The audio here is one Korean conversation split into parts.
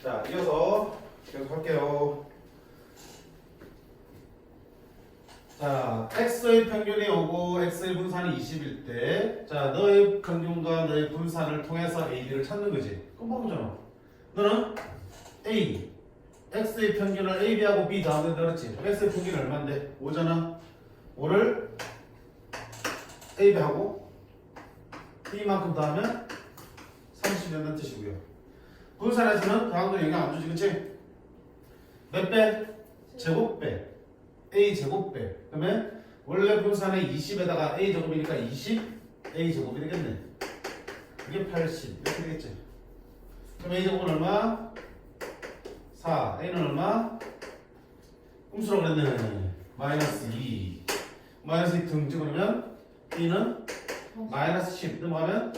자, 이어서 계속 할게요. 자, x의 평균이 오고 x의 분산이 20일 때, 자, 너의 평균과 너의 분산을 통해서 AB를 찾는 거지. 그럼 바보잖아. 너는 A, x의 평균을 AB하고 B 더하면 그렇지. x의 평균이 얼마인데? 5잖아. 5를 AB하고 B만큼 더하면 30이라는 뜻이고요. 분산에서는 더함도 영향 안 주지, 그치? 몇 배? 제곱배. A 제곱배. 그러면 원래 분산의 20에다가 A 제곱이니까 20 A 제곱이 되겠네. 이게 80 이렇게 되겠지. 그럼 A 제곱은 얼마? 4. A는 얼마? 꼼수라고 그랬네. 마이너스 2. 마이너스 2 등지 그러면 B는 마이너스 10 넘어가면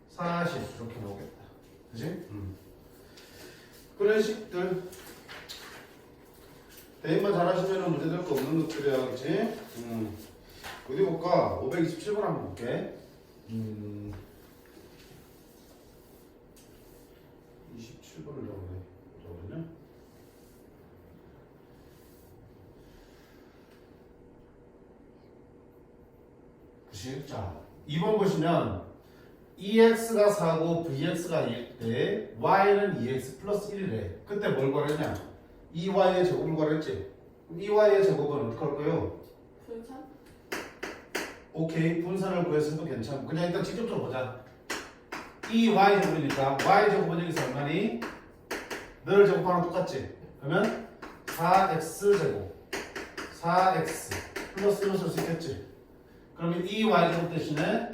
40 이렇게 나오겠다. 그치? 그런 식들. 대입만 잘하시면 문제될 거 없는 것들이야, 그치? 어디 볼까? 527번 한번 볼게. 27번을 적어보네. 그치? 자, 2번 보시면 EX가 4고 VX가 1일 때 Y는 EX 플러스 1이래. 그때 뭘 구하랬냐? 2y의 제곱을 구하랬지? 그럼 2y의 제곱은 어떻게 할까요? 분산? 오케이, 분산을 구했어도 괜찮고 그냥 일단 직접적으로 보자. 2y 제곱이니까 y 제곱은 여기서 얼마니? 너를 제곱하는 똑같지? 그러면 4x 제곱 4x 플러스 1을 쓸 수 있겠지? 그러면 2y 제곱 대신에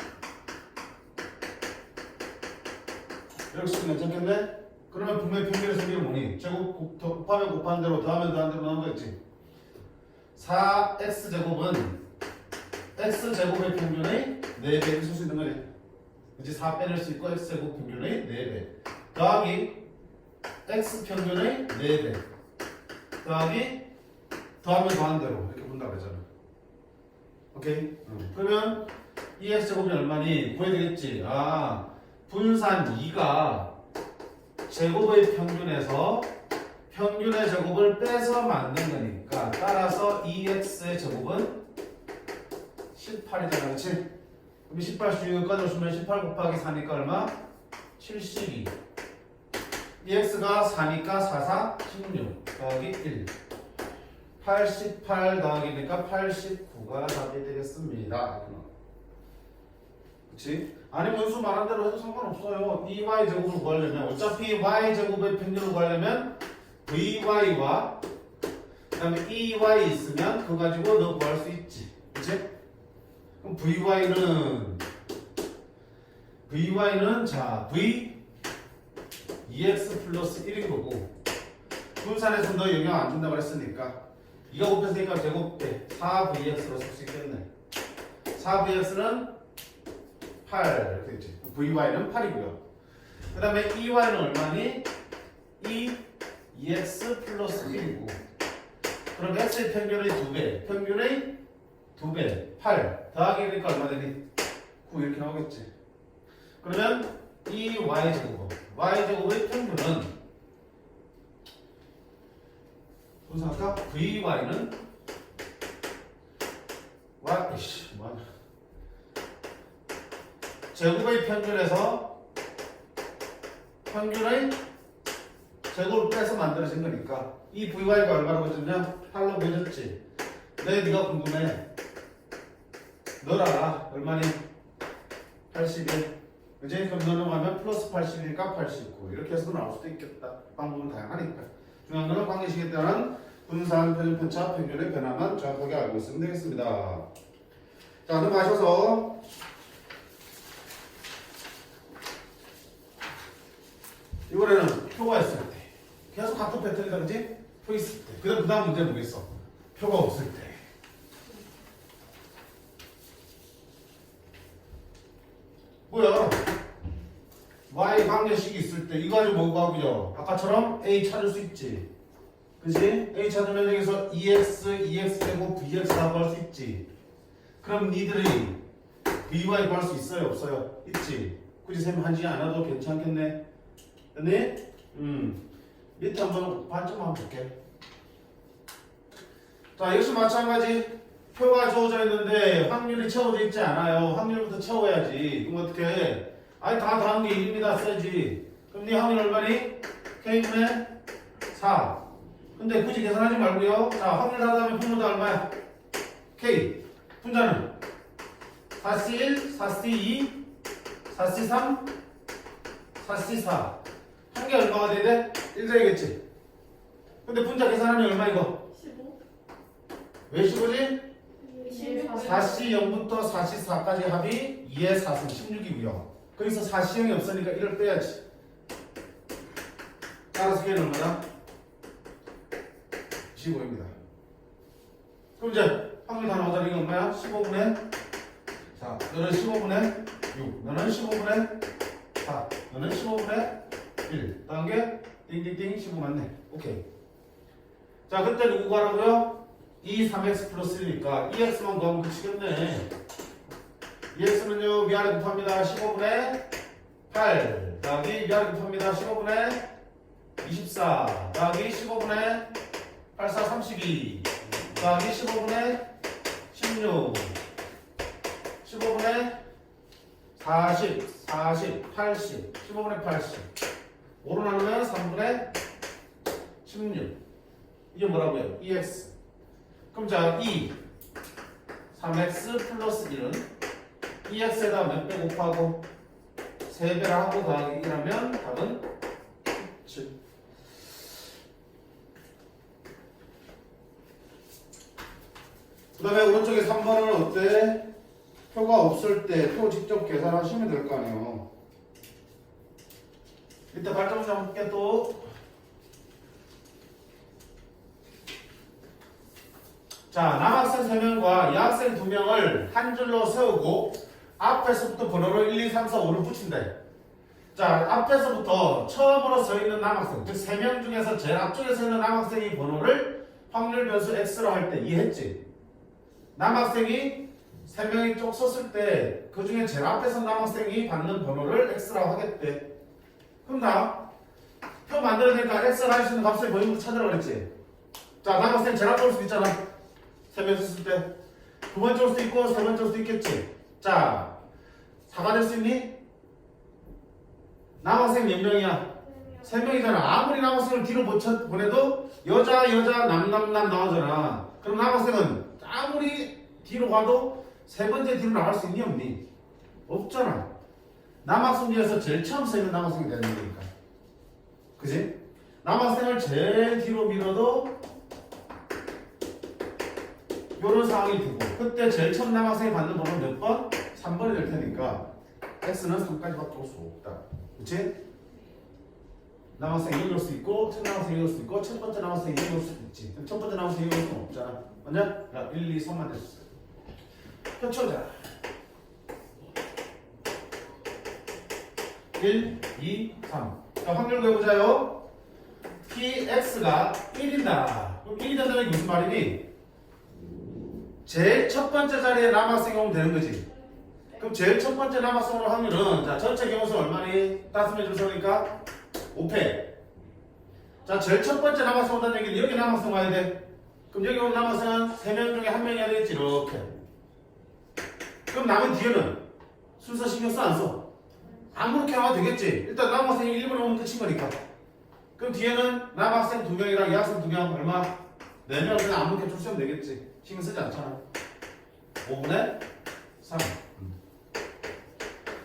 이렇게 쓰면 괜찮겠네? 그러면 분명히 평균의 성질은 뭐니? 제곱 곱하면 곱한 대로 더하면 더한 대로 나온 거겠지? 4x제곱은 x제곱의 평균의 4배를 쓸 수 있는 거네. 그치? 4 빼낼 수 있고 x제곱 평균의 4배 더하기 x평균의 4배 더하기 더하면 더한 대로 이렇게 본다고 했잖아. 오케이? 그러면 이 x제곱이 얼마니? 구해야 되겠지? 아, 분산 2가 제곱의 평균에서 평균의 제곱을 빼서 만든 거니까 따라서 2x의 제곱은 18이잖아, 그렇지? 그럼 18 수요까지 오시면 18 곱하기 4니까 얼마? 72. 2x가 4니까 4, 4, 16 더하기 1 88 더하기니까 89가 답이 되겠습니다. 그치? 아니 원수 말한 대로 해도 상관없어요. 2y 제곱을 구하려면 어차피 y 제곱의 평균을 구하려면 vy와 그 다음에 2y 있으면 그거 가지고 너 구할 수 있지. 그치? 그럼 vy는 자 v 2x 플러스 1인 거고 분산에서 너 영향 안 준다고 했으니까 이거 곱했으니까 제곱돼 4vx로 쓸 수 있겠네. 4vx는 8 이렇게 되지. vy는 8이고요. 그 다음에 2y는 얼마니? 2x 플러스 1이고 그럼 x의 평균의 2배 평균의 2배 8 더하기 그러니까 얼마 되니? 9 이렇게 나오겠지. 그러면 이 y제곱의 평균은 무슨 할까? vy는 제곱의 평균에서 평균의 제곱을 빼서 만들어진 거니까 이 vy가 얼마라고 해줬냐? 8로 해줬지. 네가 궁금해. 널 알아. 얼마니? 81. 그치? 그럼 너는 하면 플러스 81이니까 89 이렇게 해서 나올 수도 있겠다. 방법은 다양하니까. 중요한 거는 관계식에 따른 분산, 표준, 편차, 평균의 변화만 정확하게 알고 있으면 되겠습니다. 자, 넘어가셔서 이번에는 표가 있을 때 계속 같은 패턴이다, 그지? 표 있을 때. 그 다음 문제는 뭐겠어? 표가 없을 때. 뭐야? y 방정식이 있을 때 이거 가지고 뭐 구하고요? 아까처럼 a 찾을 수 있지. 그지? a 찾으면 여기서 2x 되고 vx 다 구할 수 있지. 그럼 니들이 vy 구할 수 있어요? 없어요? 있지. 굳이 쌤 하지 않아도 괜찮겠네. 근데 밑에 한번 반점 한번 볼게. 자, 역시 마찬가지. 표가 주어져 있는데 확률이 채워져 있지 않아요. 확률부터 채워야지. 그럼 어떻게 해? 아니 다 더한 게 1입니다 써야지. 그럼 네 확률 얼마니? K분의 4. 근데 굳이 계산하지 말고요. 자, 확률 다 더하면 분모가 얼마야? K. 분자는 4C1, 4C2, 4C3, 4C4. 한 개 얼마가 돼야 돼? 1되겠지. 근데 분자 계산하면 얼마 이거? 15. 왜 15지? 15. 4C 0부터 4C 4까지 합이 2의 4승 16이고요. 거기서 4C 0이 없으니까 1을 빼야지. 따라서 K는 얼마나? 15입니다. 그럼 이제 확률 다 나오잖아. 이거 얼마야? 15분의 4. 너는 15분의 6. 너는 15분의 4. 너는 15분의 1. 다음 게 띵띵띵 15 맞네. 오케이. 자, 그때 누구 가라고요? 2, 3x 플러스 1이니까 2x만 더하면 그치겠네. 2x는요 위아래 곱합니다. 15분의 8 더하기 위아래 곱합니다. 15분의 24 더하기 15분의 8, 4, 32 더하기 15분의 16 15분의 40, 40, 80 15분의 80 5로 나누면 3분의 16 이게 뭐라고요? 2x. 그럼 자, 2 3x 플러스 1은 2x에다 몇 배 곱하고 3배를 하고 더하기 1하면 답은 7. 그 다음에 오른쪽에 3번은 어때? 표가 없을 때 표 직접 계산하시면 될 거 아니에요. 이때 발전 좀 볼게 또. 자, 남학생 3명과 여학생 2명을 한 줄로 세우고 앞에서부터 번호를 1, 2, 3, 4, 5를 붙인다. 자, 앞에서부터 처음으로 서 있는 남학생, 즉 3명 중에서 제일 앞쪽에 서 있는 남학생이 번호를 확률 변수 X로 할 때 이해했지? 남학생이 3명이 쪽 섰을 때 그 중에 제일 앞에 선 남학생이 받는 번호를 X라고 하겠대. 그럼 나 표 만들어야 되니까 X를 할 수 있는 값을 번호부터 찾으라고 그랬지? 자, 남학생 제일 앞에 올 수도 있잖아. 3명 섰을 때. 두 번째 올 수도 있고 세 번째 올 수도 있겠지? 자, 4가 될 수 있니? 남학생 몇 명이야? 3명이잖아. 아무리 남학생을 뒤로 보내도 여자, 남 나오잖아. 그럼 남학생은 아무리 뒤로 가도 세 번째 뒤로 나갈 수 있니 없니? 없잖아. 남학생 중에서 제일 처음 서 있는 남학생이 되는 거니까. 그지? 남학생을 제일 뒤로 밀어도 요런 상황이 두고 그때 제일 처음 남학생이 받는 번호는 몇 번? 3번이 될 테니까 X는 3까지밖에 올 수 없다. 그치? 남학생이 이길 수 있고 첫 남학생이 이길 수 있고 첫 번째 남학생이 이길 수 있지. 첫 번째 남학생이 이길 수는 없잖아. 맞냐? 야, 1, 2, 3만 됐어. 펼쳐자. 1, 2, 3. 자, 확률 구해보자요. Px가 1이다. 그럼 1이 된다는 게 무슨 말이니? 제일 첫 번째 자리에 남학생이 오면 되는 거지. 그럼 제일 첫 번째 남학생 오는 확률은 자 전체 경우수 얼마니? 따스매 주소니까 5패. 자, 제일 첫 번째 남학생 온다는 얘기는 여기 남학생 와야 돼. 그럼 여기 온 남학생은 3명 중에 1명이 해야 되겠지. 이렇게. 그럼 남은 뒤에는 순서 신경 써 안 써? 아무렇게 와도 되겠지. 일단 남학생이 1번 오면 끝인 거니까. 그럼 뒤에는 남학생 2명이랑 여학생 2명 얼마? 4명 그냥 아무렇게 줄 쓰면 되겠지. 신경 쓰지 않잖아. 5분의 3.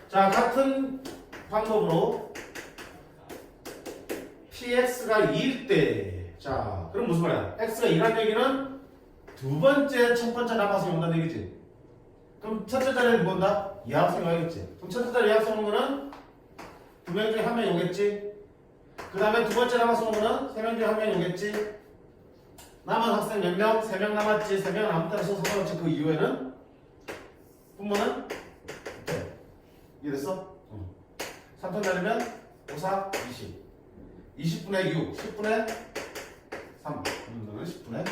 자, 같은 방법으로 Px가 2일 때, 자, 그럼 무슨 말이야? X가 2라는 얘기는 두 번째, 첫 번째 남학생이 온다는 얘기지. 그럼 첫째 자리에 누구 온다? 여학생이 와야겠지. 그럼 첫째 자리에 여학생 오는 거는 2명 중에 1명이 오겠지. 그 다음에 두 번째 남학생 오는 거는 3명 중에 1명이 오겠지. 남은 학생 몇 명? 3명 남았지. 3명 아무 때나 써서 그렇지. 그 이후에는 분모는 네. 이해됐어? 3편 나누면 5, 4, 20 20분의 6, 10분의 3 너는 10분의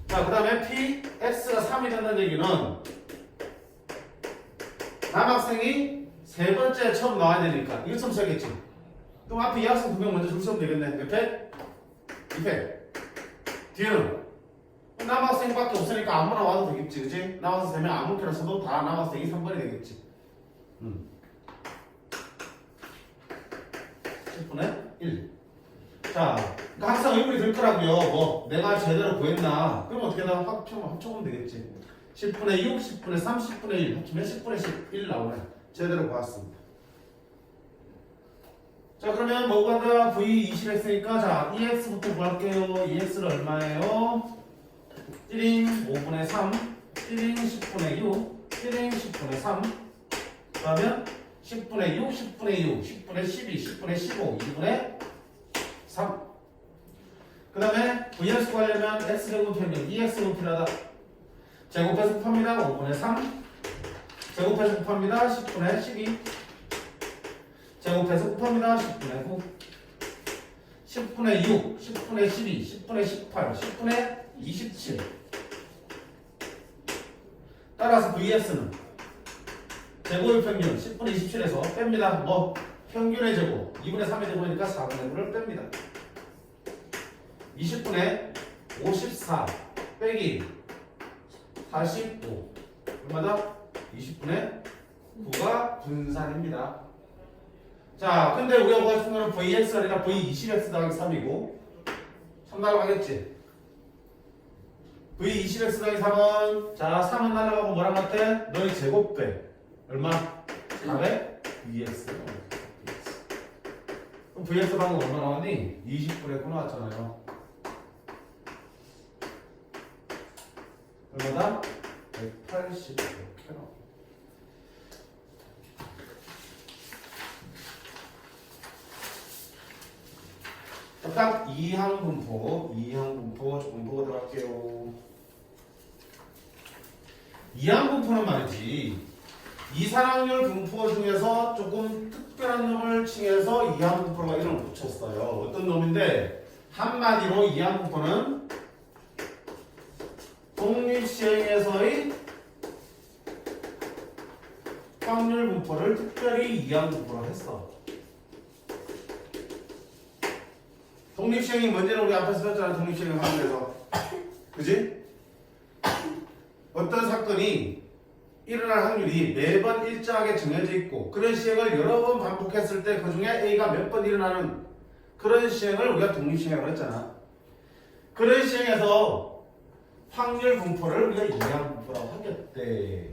자, 그 다음에 Px가 3이 된다는 얘기는 남학생이 세 번째 처음 나와야 되니까 이거 처음 써야겠지. 그럼 앞에 이 학생 2명 먼저 줄 서면 되겠네. 옆에 2패. 뒤에는 남학생밖에 없으니까 아무나 와도 되겠지, 그치? 나와서 3명 아무렇게나 써도 다 남학생이 3번이 되겠지. 10분의 1. 자, 그러니까 항상 의문이 들 거라고요. 뭐 내가 제대로 구했나? 그럼 어떻게 다 합쳐보면 되겠지. 10분의 6, 10분의 3, 10분의 1 합치면 10분의 11 나오네. 제대로 구했습니다. 자, 그러면 뭐가 다 V 20x니까 자 2x부터 구할게요. 2x는 얼마예요? 1인 5분의 3, 1인 10분의 6, 1인 10분의 3. 그러면 10분의 6, 10분의 6, 10분의 12, 10분의 15, 2분의 3. 그 다음에 Vx 구하려면 x제곱 평균 2x가 필요하다. 제곱해서 곱합니다. 5분의 3. 제곱해서 곱합니다. 10분의 12. 제곱해서 곱합니다. 10분의 9. 10분의 6, 10분의 12, 10분의 18, 10분의 27. 따라서 Vx는 제곱의 평균 10분의 27에서 뺍니다. 뭐 평균의 제곱 2분의 3의 제곱이니까 4분의 9를 뺍니다. 20분의 54 빼기 45 얼마다? 20분의 9가 분산입니다. 자, 근데 우리가 구할 수 있는 Vx가 아니라 V20x 더하기 3이고 3 날아가겠지? V20x 더하기 3은 자 3은 날아가고 뭐랑 같아? 너의 제곱배 얼마? 4배? Vx 그럼 Vx 방금 얼마 나왔니? 20분의 9 나왔잖아요. 얼마다? 180 이렇게 나와. 딱 2항 분포 조금 보고 들어갈게요. 2항 분포는 말이지 이산항률 분포 중에서 조금 특별한 놈을 칭해서 2항 분포가 이름을 붙였어요. 어떤 놈인데 한마디로 2항 분포는 독립시행에서의 확률 분포를 특별히 2항 분포로 했어. 독립시행이 뭔지는 우리 앞에서 했잖아. 독립시행을 하면서 그지? 어떤 사건이 일어날 확률이 매번 일정하게 정해져 있고 그런 시행을 여러 번 반복했을 때 그 중에 A가 몇 번 일어나는 그런 시행을 우리가 독립시행이라고 했잖아. 그런 시행에서 확률 분포를 우리가 2항 분포라고 하겠대.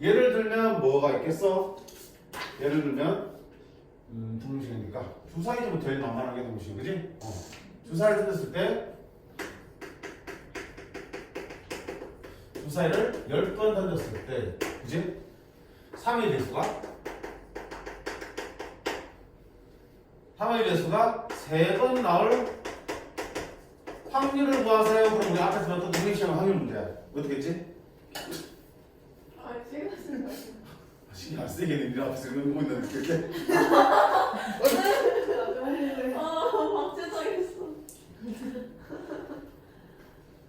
예를 들면 뭐가 있겠어? 예를 들면 독립시행이니까 주사위도 제일 만만하게 독립시행 그지? 주사위를 뜯었을 때 주사위를 10번 던졌을 때 그지? 3의 배수가 3번 나올 확률을 구하세요. 그럼 우리 앞에서 봤던 독립시행 확률 문제야. 어떻게 했지? 제가 쓴 거예요. 신경 안 쓰게 되는 앞에서 이런 거 있는데 그렇게 박제당했어.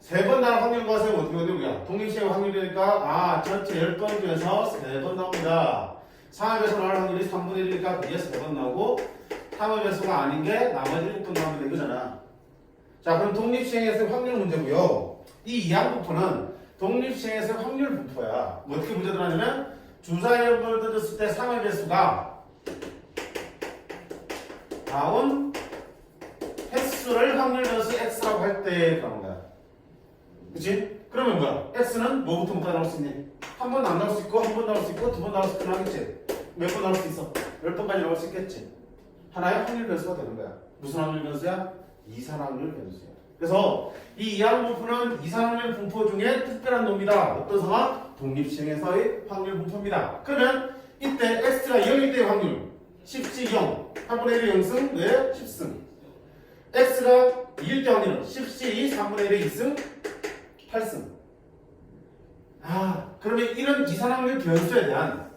3번 나올 확률 구하세요. 어떻게 하냐 우리가 독립시행 확률이니까 전체 10번 중에서 3번 나옵니다. 3의 배수 나올 확률이 3분의 1이니까 그게 3번 나오고 3의 배수가 아닌 게 나머지 7번 나오면 된 거잖아. 자, 그럼 독립시행에서의 확률 문제고요. 이 2항 분포는 독립시행에서의 확률 분포야. 뭐 어떻게 문제 들어가냐면 주사위를 던졌을 때 3의 배수가 나온 횟수를 확률 변수 x라고 할 때 그런 거야. 그치? 그러면 뭐야? x는 뭐부터 나올 수 있니? 한 번 안 나올 수 있고, 한 번 나올 수 있고, 두 번 나올 수 있고 하겠지? 몇 번 나올 수 있어? 10번까지 나올 수 있겠지? 하나의 확률 변수가 되는 거야. 무슨 확률 변수야? 이산확률 변수야. 그래서 이 이항 분포는 이산확률 분포 중에 특별한 놈이다. 어떤 상황? 독립시행에서의 확률 분포입니다. 그러면 이때 x가 0일 때의 확률 10지 0, 8분의 1의 0승, 왜? 10승. x가 2일 때 확률은 10지 2, 3분의 1의 2승, 8승. 그러면 이런 이산확률 변수에 대한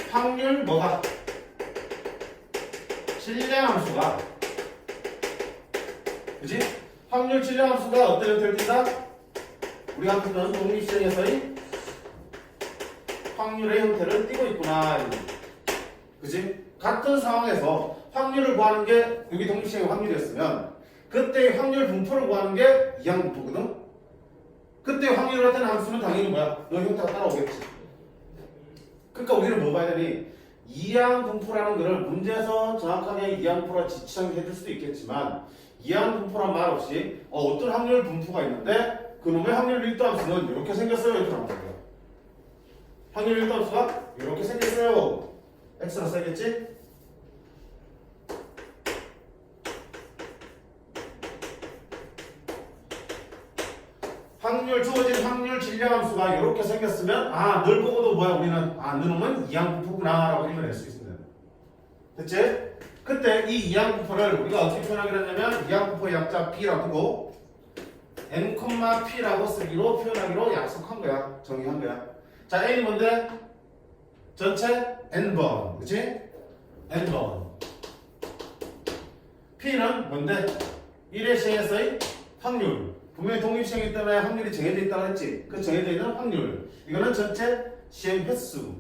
확률 뭐가? 질량함수가 그치? 확률 질량함수가 어떤 형태를 띈다? 우리가 보는 독립시행에서의 확률의 형태를 띠고 있구나. 그치? 같은 상황에서 확률을 구하는 게 여기 독립시행의 확률이었으면 그때 확률 분포를 구하는 게 이항 분포거든. 그때 확률을 나타낸 함수는 당연히 뭐야? 너 형태가 따라오겠지. 그러니까 우리는 뭐 봐야 되니? 이항 분포라는 거를 문제에서 정확하게 이항 분포라 지칭해 줄 수도 있겠지만 이항 분포란 말 없이 어떤 확률 분포가 있는데 그놈의 확률 밀도 함수는 이렇게 생겼어요. 이렇게 나온 거예요. 확률 밀도 함수가 이렇게 생겼어요. x라 써야겠지? 확률 주어진 확률 질량 함수가 이렇게 생겼으면 늘 보고도 뭐야 우리는 너놈은 이항 분포구나 라고 읽어낼 수 있습니다. 됐지? 그때 이 이항 분포를 우리가 어떻게 표현하기로 했냐면 이항 분포의 약자 b라고 두고 n, p라고 쓰기로 표현하기로 약속한 거야. 정의한 거야. 자, n이 뭔데? 전체 n번. 그치? n번. p는 뭔데? 1의 시행에서의 확률. 분명히 독립시행이기 때문에 확률이 정해져 있다고 했지. 그 정해져 있는 확률. 이거는 전체 시행 횟수.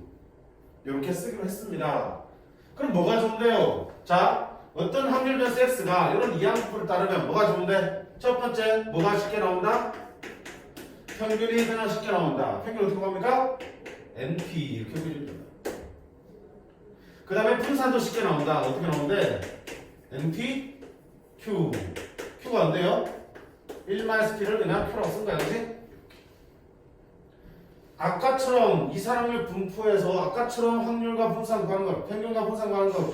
이렇게 쓰기로 했습니다. 그럼 뭐가 좋은데요? 자, 어떤 확률 변수 x가 이런 이항 분포를 따르면 뭐가 좋은데? 첫 번째, 뭐가 쉽게 나온다? 평균이 그냥 쉽게 나온다. 평균 어떻게 합니까? NP 이렇게 표시해주면 된다. 그 다음에 분산도 쉽게 나온다. 어떻게 나오는데? NP, Q. Q가 뭔데요? 1-P를 그냥 Q라고 쓴 거야, 그지? 아까처럼 이산확률 분포에서 아까처럼 확률과 분산 구하는 거, 평균과 분산 구하는 거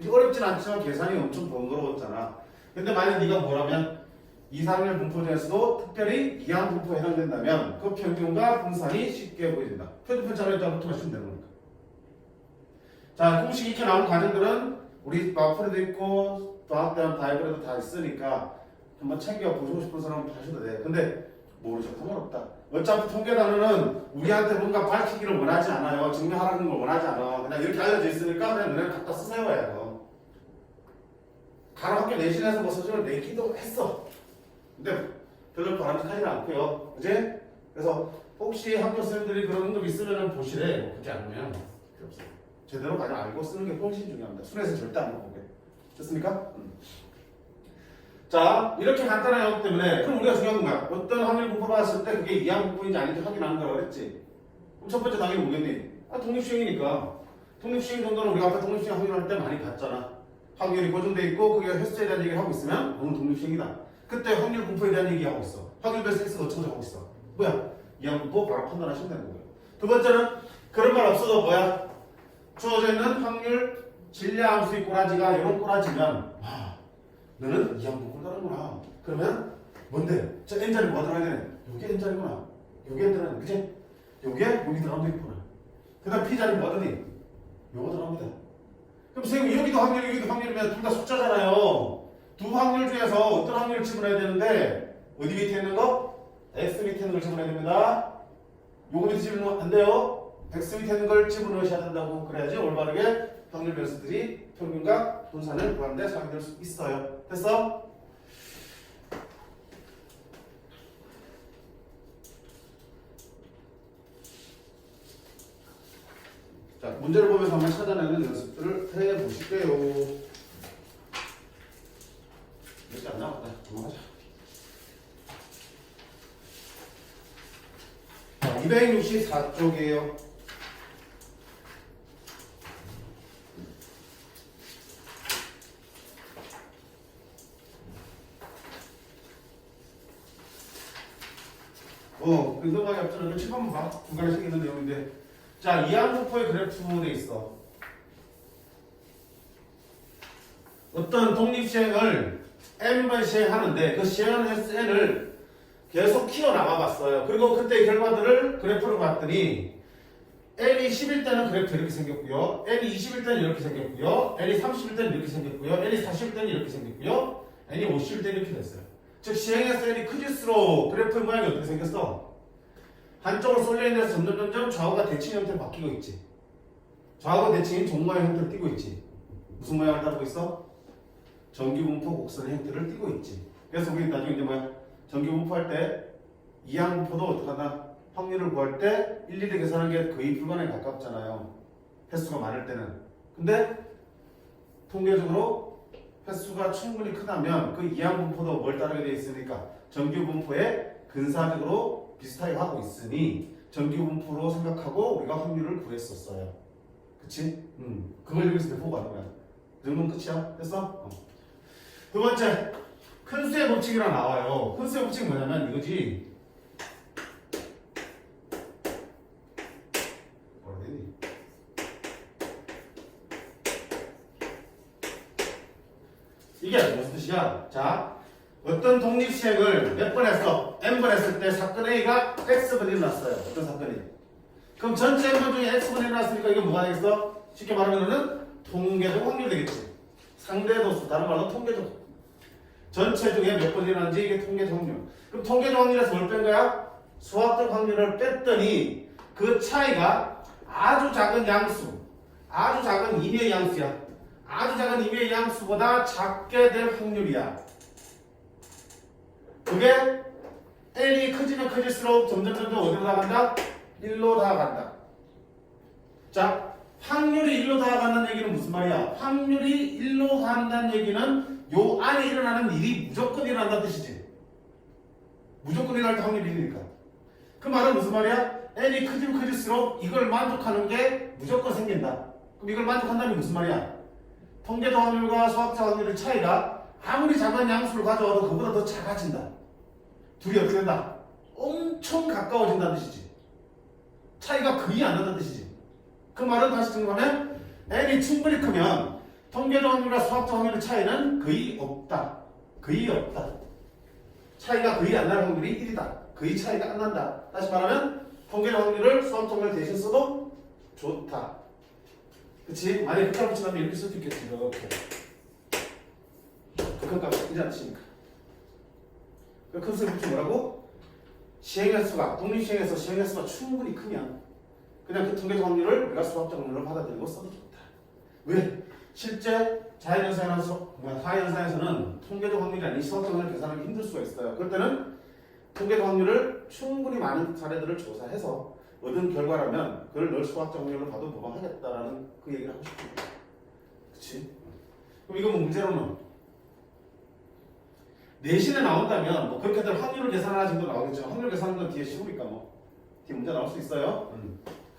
어렵진 않지만 계산이 엄청 번거로웠잖아. 근데 만약 네가 뭐라면 이산확률 분포 중에서도 특별히 이항 분포에 해당된다면 그 평균과 분산이 쉽게 보여진다. 표준편차로 일단 붙어가시면 되는 거니까. 자, 공식 이렇게 나온 과정들은 우리 마플에도 있고 과학대학 다이브에도 다 있으니까 한번 챙겨 보시고 싶은 사람은 하셔도 돼. 근데 모르죠. 상관없다. 어차피 통계 단어는 우리한테 뭔가 밝히기를 원하지 않아요. 증명하라는 걸 원하지 않아. 그냥 이렇게 알려져 있으니까 그냥 너네는 갖다 쓰세요 해요. 간혹 학교 내신에서 뭐 서술을 내기도 했어. 근데 별로 바람직하지는 않고요. 그지? 그래서 혹시 학교 선생님들이 그런 거 있으면 보시래. 뭐 그렇게 않으면 필요 없어요. 제대로 가장 알고 쓰는 게 훨씬 중요합니다. 순에서 절대 안 보게. 됐습니까? 자, 이렇게 간단한 거기 때문에 그럼 우리가 중요한 건 뭐야? 어떤 확률 분포 봤을 때 그게 이항 분포인지 아닌지 확인하는 거라고 그랬지. 그럼 첫 번째 당연히 뭐겠니? 독립시행이니까. 독립시행 정도는 우리가 앞에 독립시행 확률할 때 많이 봤잖아. 확률이 고정돼 있고 그게 횟수에 대한 얘기를 하고 있으면 오늘 독립시행이다. 그때 확률 분포에 대한 얘기하고 있어. 확률 변수 x가 어쩌고 저쩌고 있어. 뭐야? 이항 분포 바로 판단하시면 되는 거예요. 두 번째는 그런 말 없어도 뭐야? 주어져 있는 확률 질량 함수의 꼬라지가 이런 꼬라지면 너는 이항 분포를 따르는구나. 그러면 뭔데? 저 n자리 뭐가 들어가야 되네? 요게 n자리구나. 요게 들어가네. 그치? 요게 여기 들어가면 되겠구나. 그 다음 p자리 뭐가 되니? 요거 들어갑니다. 그럼 선생님 여기도 확률 여기도 확률이면 둘 다 숫자잖아요. 두 확률 중에서 어떤 확률을 지분해야 되는데 어디 밑에 있는 거? x 밑에 있는 걸 지분해야 됩니다. 요거 밑에 지분하면 안 돼요. x 밑에 있는 걸 지분하셔야 된다고. 그래야지 올바르게 확률 변수들이 평균과 분산을 구하는 데 사용될 수 있어요. 됐어? 자, 문제를 보면서 한번 찾아내는 연습들을 해보실게요. 몇 개 안 남았다. 넘어가자. 264쪽이에요. 근동하기 앞전에 칠 한번 봐. 중간에 생기는 내용인데. 자, 이항분포의 그래프에 있어. 어떤 독립시행을 n번 시행하는데 그 시행하는 횟수 n을 계속 키워나가 봤어요. 그리고 그때 결과들을 그래프로 봤더니 n이 10일 때는 그래프 이렇게 생겼고요. n이 20일 때는 이렇게 생겼고요. n이 30일 때는 이렇게 생겼고요. n이 40일 때는 이렇게 생겼고요. n이 50일 때는 이렇게 됐어요. 즉 시행에서 n이 커질수록 그래프의 모양이 어떻게 생겼어? 한쪽으로 쏠려있는 데서 점점 좌우가 대칭 형태로 바뀌고 있지. 좌우가 대칭인 종모양 형태를 띠고 있지. 무슨 모양을 따르고 있어? 정규분포 곡선의 형태를 띠고 있지. 그래서 우리 나중에 이제 뭐야? 정규분포 할 때 이항분포도 어떻게 하나? 확률을 구할 때 일일이 계산하는 게 거의 불가능에 가깝잖아요. 횟수가 많을 때는. 근데 통계적으로 횟수가 충분히 크다면 그 이항 분포도 뭘 따르게 돼 있으니까 정규 분포에 근사적으로 비슷하게 하고 있으니 정규 분포로 생각하고 우리가 확률을 구했었어요. 그치? 그걸 여기서 대포가 하는 거야. 그 정도는 끝이야. 됐어? 두 번째, 큰 수의 법칙이라 나와요. 큰 수의 법칙은 뭐냐면 이거지. 뭐라 되니? 이게 무슨 뜻이야? 자, 어떤 독립시행을 몇 번 했어? n번 했을 때 사건 A가 X번이 일어났어요. 어떤 사건이? 그럼 전체 n번 중에 X번이 일어났으니까 이게 뭐가 되겠어? 쉽게 말하면은 통계적 확률 되겠지. 상대도수, 다른 말로 통계적. 전체 중에 몇 번 일어났는지 이게 통계적 확률. 그럼 통계적 확률에서 뭘 뺀 거야? 수학적 확률을 뺐더니 그 차이가 아주 작은 양수, 아주 작은 임의 양수야. 아주 작은 임의 양수보다 작게 될 확률이야. 그게 n이 커지면 커질수록 점점 어디로 다가간다? 1로 다가간다. 자, 확률이 1로 다가간다는 얘기는 무슨 말이야? 확률이 1로 간다는 얘기는 요 안에 일어나는 일이 무조건 일어난다는 뜻이지. 무조건 일어날 때 확률이 1이니까. 그 말은 무슨 말이야? n이 커지면 커질수록 이걸 만족하는 게 무조건 생긴다. 그럼 이걸 만족한다는 무슨 말이야? 통계적 확률과 수학적 확률의 차이가 아무리 작은 양수를 가져와도 그보다 더 작아진다. 둘이 어떻게 된다? 엄청 가까워진다는 뜻이지. 차이가 거의 안 난다는 뜻이지. 그 말은 다시 정리하면 n이 충분히 크면 통계적 확률과 수학적 확률의 차이는 거의 없다. 거의 없다. 차이가 거의 안 나는 확률이 1이다. 거의 차이가 안 난다. 다시 말하면 통계적 확률을 수학적 확률 대신 써도 좋다. 그치? 만약에 극한 붙이면 이렇게 쓸 수 있겠지. 이렇게. 극한값 이제 안 치니까. 그 큰 수의 법칙 뭐라고? 시행횟수가, 독립시행에서 시행횟수가 충분히 크면 그냥 그 통계적 확률을 우리가 수학적 확률로 받아들이고 써도 좋다. 왜? 실제 사회현상에서는 통계적 확률이 아닌 수학적 확률을 계산하기 힘들 수가 있어요. 그럴 때는 통계적 확률을 충분히 많은 사례들을 조사해서 얻은 결과라면 그걸 널 수학적 확률로 봐도 무방하겠다라는 그 얘기를 하고 싶습니다. 그치? 그럼 이거 뭐 문제로는 내신에 나온다면 뭐 그렇게 될 확률을 계산하는 정도 나오겠죠. 확률 계산하는 건 뒤에 쉬우니까 뭐 뒤에 문제 나올 수 있어요.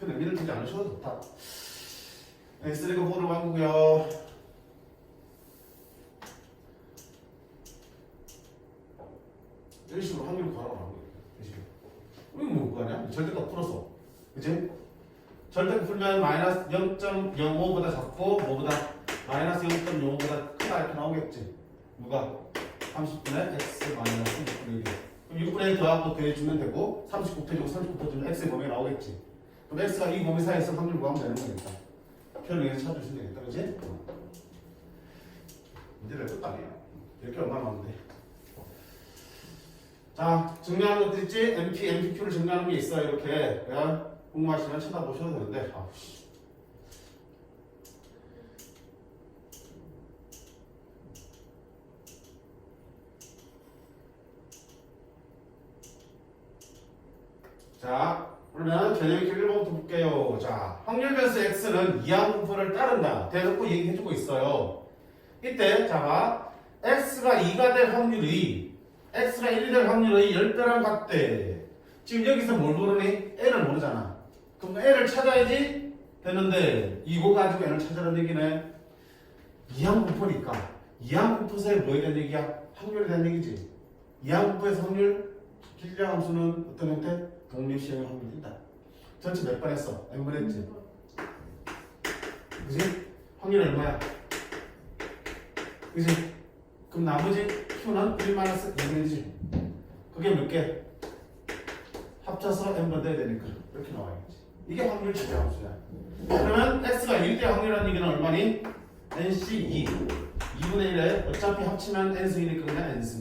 큰 의미를 두지 않으셔도 좋다. X리그 4를 바꾸고요. 이런 식으로 확률을 구하라고 나온 거예요. 이거 뭐 그거냐? 절대값 풀어서, 그치? 절대값 풀면 마이너스 0.05보다 작고 뭐보다 마이너스 0.05보다 크다 이렇게 나오겠지. 누가? 30분의 x 마이너스 6분의 1. 그럼 6분의 1 더하고 더해주면 되고 39 빼주고 39 빼주면 x의 범위가 나오겠지. 그럼 x가 이 범위 사이에서 확률 구하면 되는 거니까 표현을 위해서 찾아주시면 되겠다. 그치? 문제를 끝도 아니야. 이렇게 얼마나 많은데. 자, 정리하는 것들 있지? MP, MPQ를 정리하는 게 있어요. 이렇게 궁금하시면 찾아보셔도 되는데 아우씨. 자, 그러면 개념 1번부터 볼게요. 자, 확률 변수 x는 이항 분포를 따른다. 대놓고 얘기해주고 있어요. 이때 자 봐. x가 2가 될 확률이 x가 1이 될 확률의 10배랑 같대. 지금 여기서 뭘 모르니? n을 모르잖아. 그럼 n을 찾아야지 되는데 이거 가지고 n을 찾으라는 얘기네. 이항 분포니까 이항 분포에서 뭐에 대한 얘기야? 확률에 대한 얘기지. 이항 분포에서 확률 길이랑 함수는 어떤 형태? 독립시행의 확률이 있다. 전체 몇 번 했어? n번 했지? 그지? 확률이 얼마야? 그지? 그럼 나머지 q는 1-n이지. 그게 몇 개? 합쳐서 n번 돼야 되니까 이렇게 나와야겠지. 이게 확률 지배함수야. 그러면 x가 1대 확률이라는 얘기는 얼마니? nc2 2분의 1에 어차피 합치면 n승이니까 그냥 n승.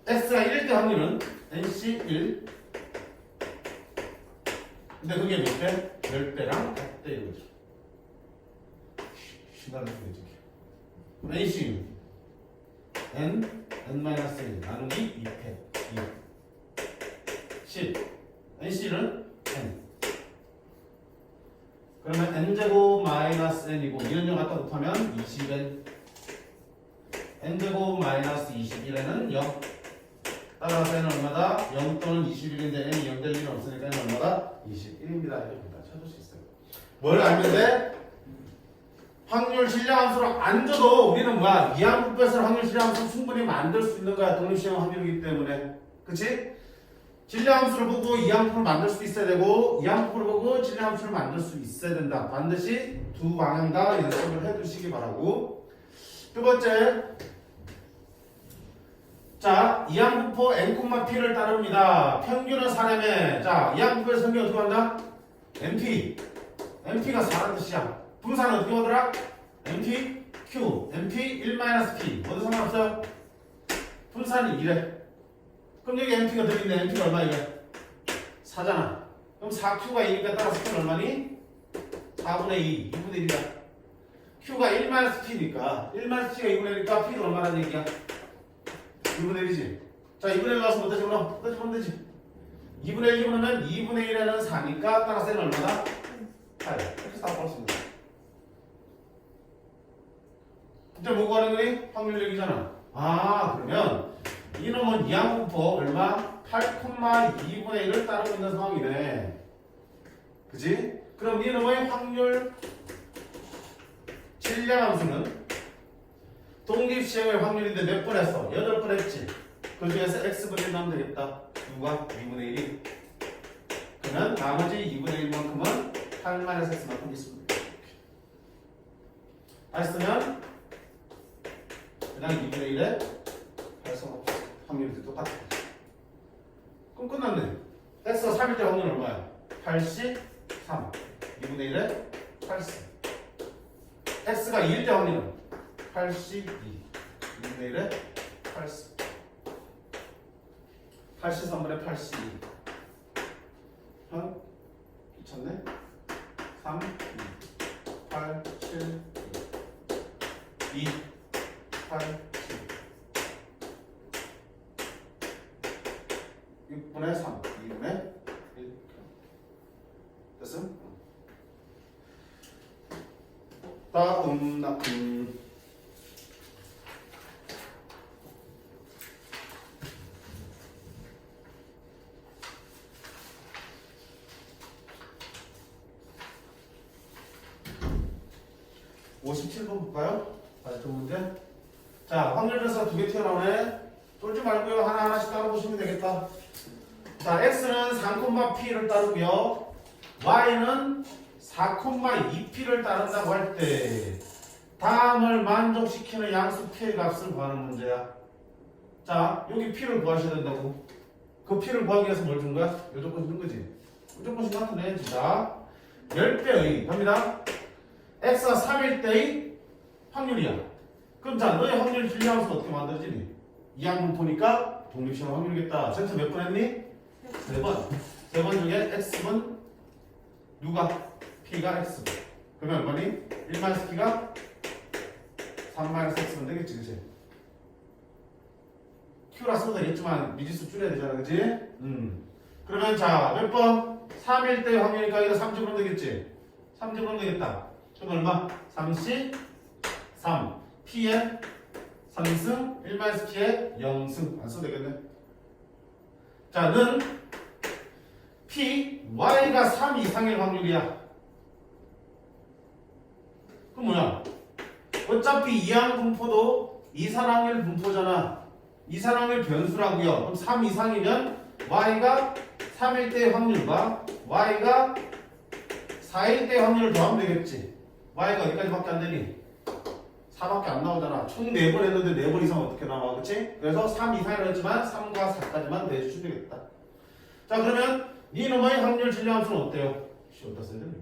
x가 1대 확률은 nc1. 근데 그게 몇 배? 10배랑 같대 이거죠. 시간을 주겠지. nc n 나누기 2패 10 nc는 n. 그러면 n제곱 마이너스 마이너스 n이고 2는 0 갖다 곱하면 20n n제곱 마이너스 21n은 0 따라서 n은 얼마다? 0 또는 21인데 n이 0 될 일은 없으니까 n은 얼마다? 21입니다. 이렇게 다 찾을 수 있어요. 뭘 알면 돼? 확률 질량함수로 안 줘도 우리는 뭐야? 이항분법에서는 확률 질량함수 충분히 만들 수 있는 거야. 독립시험 확률이기 때문에. 그치? 질량함수를 보고 이항분을 만들 수 있어야 되고 이항분을 보고 질량함수를 만들 수 있어야 된다. 반드시 두 방향 다 연습을 해두시기 바라고. 두 번째, 자 이항분포 n,p를 따릅니다. 평균은 4램에 자 이항분포의 성격이 어떻게 한다? np가 4라는 뜻이야. 분산은 어떻게 오더라? np, q, np 1-p 모두 상관없어요? 분산이 2래. 그럼 여기 np가 들어있네. np가 얼마 이래? 4잖아. 그럼 4q가 2니까 따라서 q는 얼마니? 4분의 2, 2분의 1이야. q가 1-p니까 1-p가 2분의 1이니까 p도 얼마라는 얘기야? 2분의 1이지. 자 2분의 1 나와서 뭐 되지? 그럼 어떻게 보면 되지? 2분의 1 집어넣으면 2분의 1에는 4니까 따라서 n은 얼마다? 8. 이렇게 다 벌었습니다. 이제 뭐 구하는 거니? 확률 얘기잖아. 아 그러면 이놈은 이항분포 얼마? 8,2분의 1을 따르고 있는 상황이네. 그지? 그럼 이놈의 확률 질량함수는 독립시행의 확률인데 몇 번 했어? 8번 했지. 그 중에서 x분의 1 나오면 되겠다. 누가? 2분의 1이. 그러면 나머지 2분의 1만큼은 8-x만큼 있습니다. 다시 쓰면 그냥 2분의 1에 8성 확률이 똑같아. 그럼 끝났네. x가 3일 때 확률은 얼마야? 83. 2분의 1에 83. x가 2일 때 확률은 82. 2분의 1에 83. 83분의 82. 한? 미쳤네? 3, 2, 8, 7, 2, 8, 7. 6분의 3, 2분의 1. 됐음? 다음 57번 볼까요? 다시 두 문제. 자, 확률에서 두 개 튀어나오네. 쫄지 말고요. 하나하나씩 따라보시면 되겠다. 자, x는 3,p를 따르고요. y는 4,2p를 따른다고 할 때 다음을 만족시키는 양수 p의 값을 구하는 문제야. 자, 여기 p를 구하셔야 된다고. 그 p를 구하기 위해서 뭘 준 거야? 요 조건 준 거지. 요 조건씩 나타내야지. 자, 10배의 갑니다. x가 3일 때의 확률이야. 그럼 자, 너의 확률 질량함수 어떻게 만들어지니? 이항분포니까 독립시험 확률이겠다. 전체 몇 번 했니? 3번. 3번 중에 x분 누가? p가 x분. 그러면 얼마니? 1-p가 3-x분 되겠지, 그치? q라 써도 되겠지만 미지수 줄여야 되잖아, 그치? 그러면 자, 몇 번? 3일 때의 확률이니까 이거 3집으로 되겠지? 3집으로 되겠다. 그럼 얼마? 33. p의 3승, 1-p의 0승. 안 써도 되겠네. 자, 는 p, y가 3 이상일 확률이야. 그럼 뭐야? 어차피 이항분포도 이산항일 분포잖아. 이산항일 변수라고요. 그럼 3 이상이면 y가 3일 때의 확률과 y가 4일 때의 확률을 더하면 되겠지. y가 어디까지밖에 안 되니? 4밖에 안 나오잖아. 총 4번 했는데 4번 이상 어떻게 나와? 그치? 그래서 3 이상이라고 했지만 3과 4까지만 대주시면 되겠다. 자, 그러면 니놈의 확률 질량함수는 어때요? 어디다 써야 되니?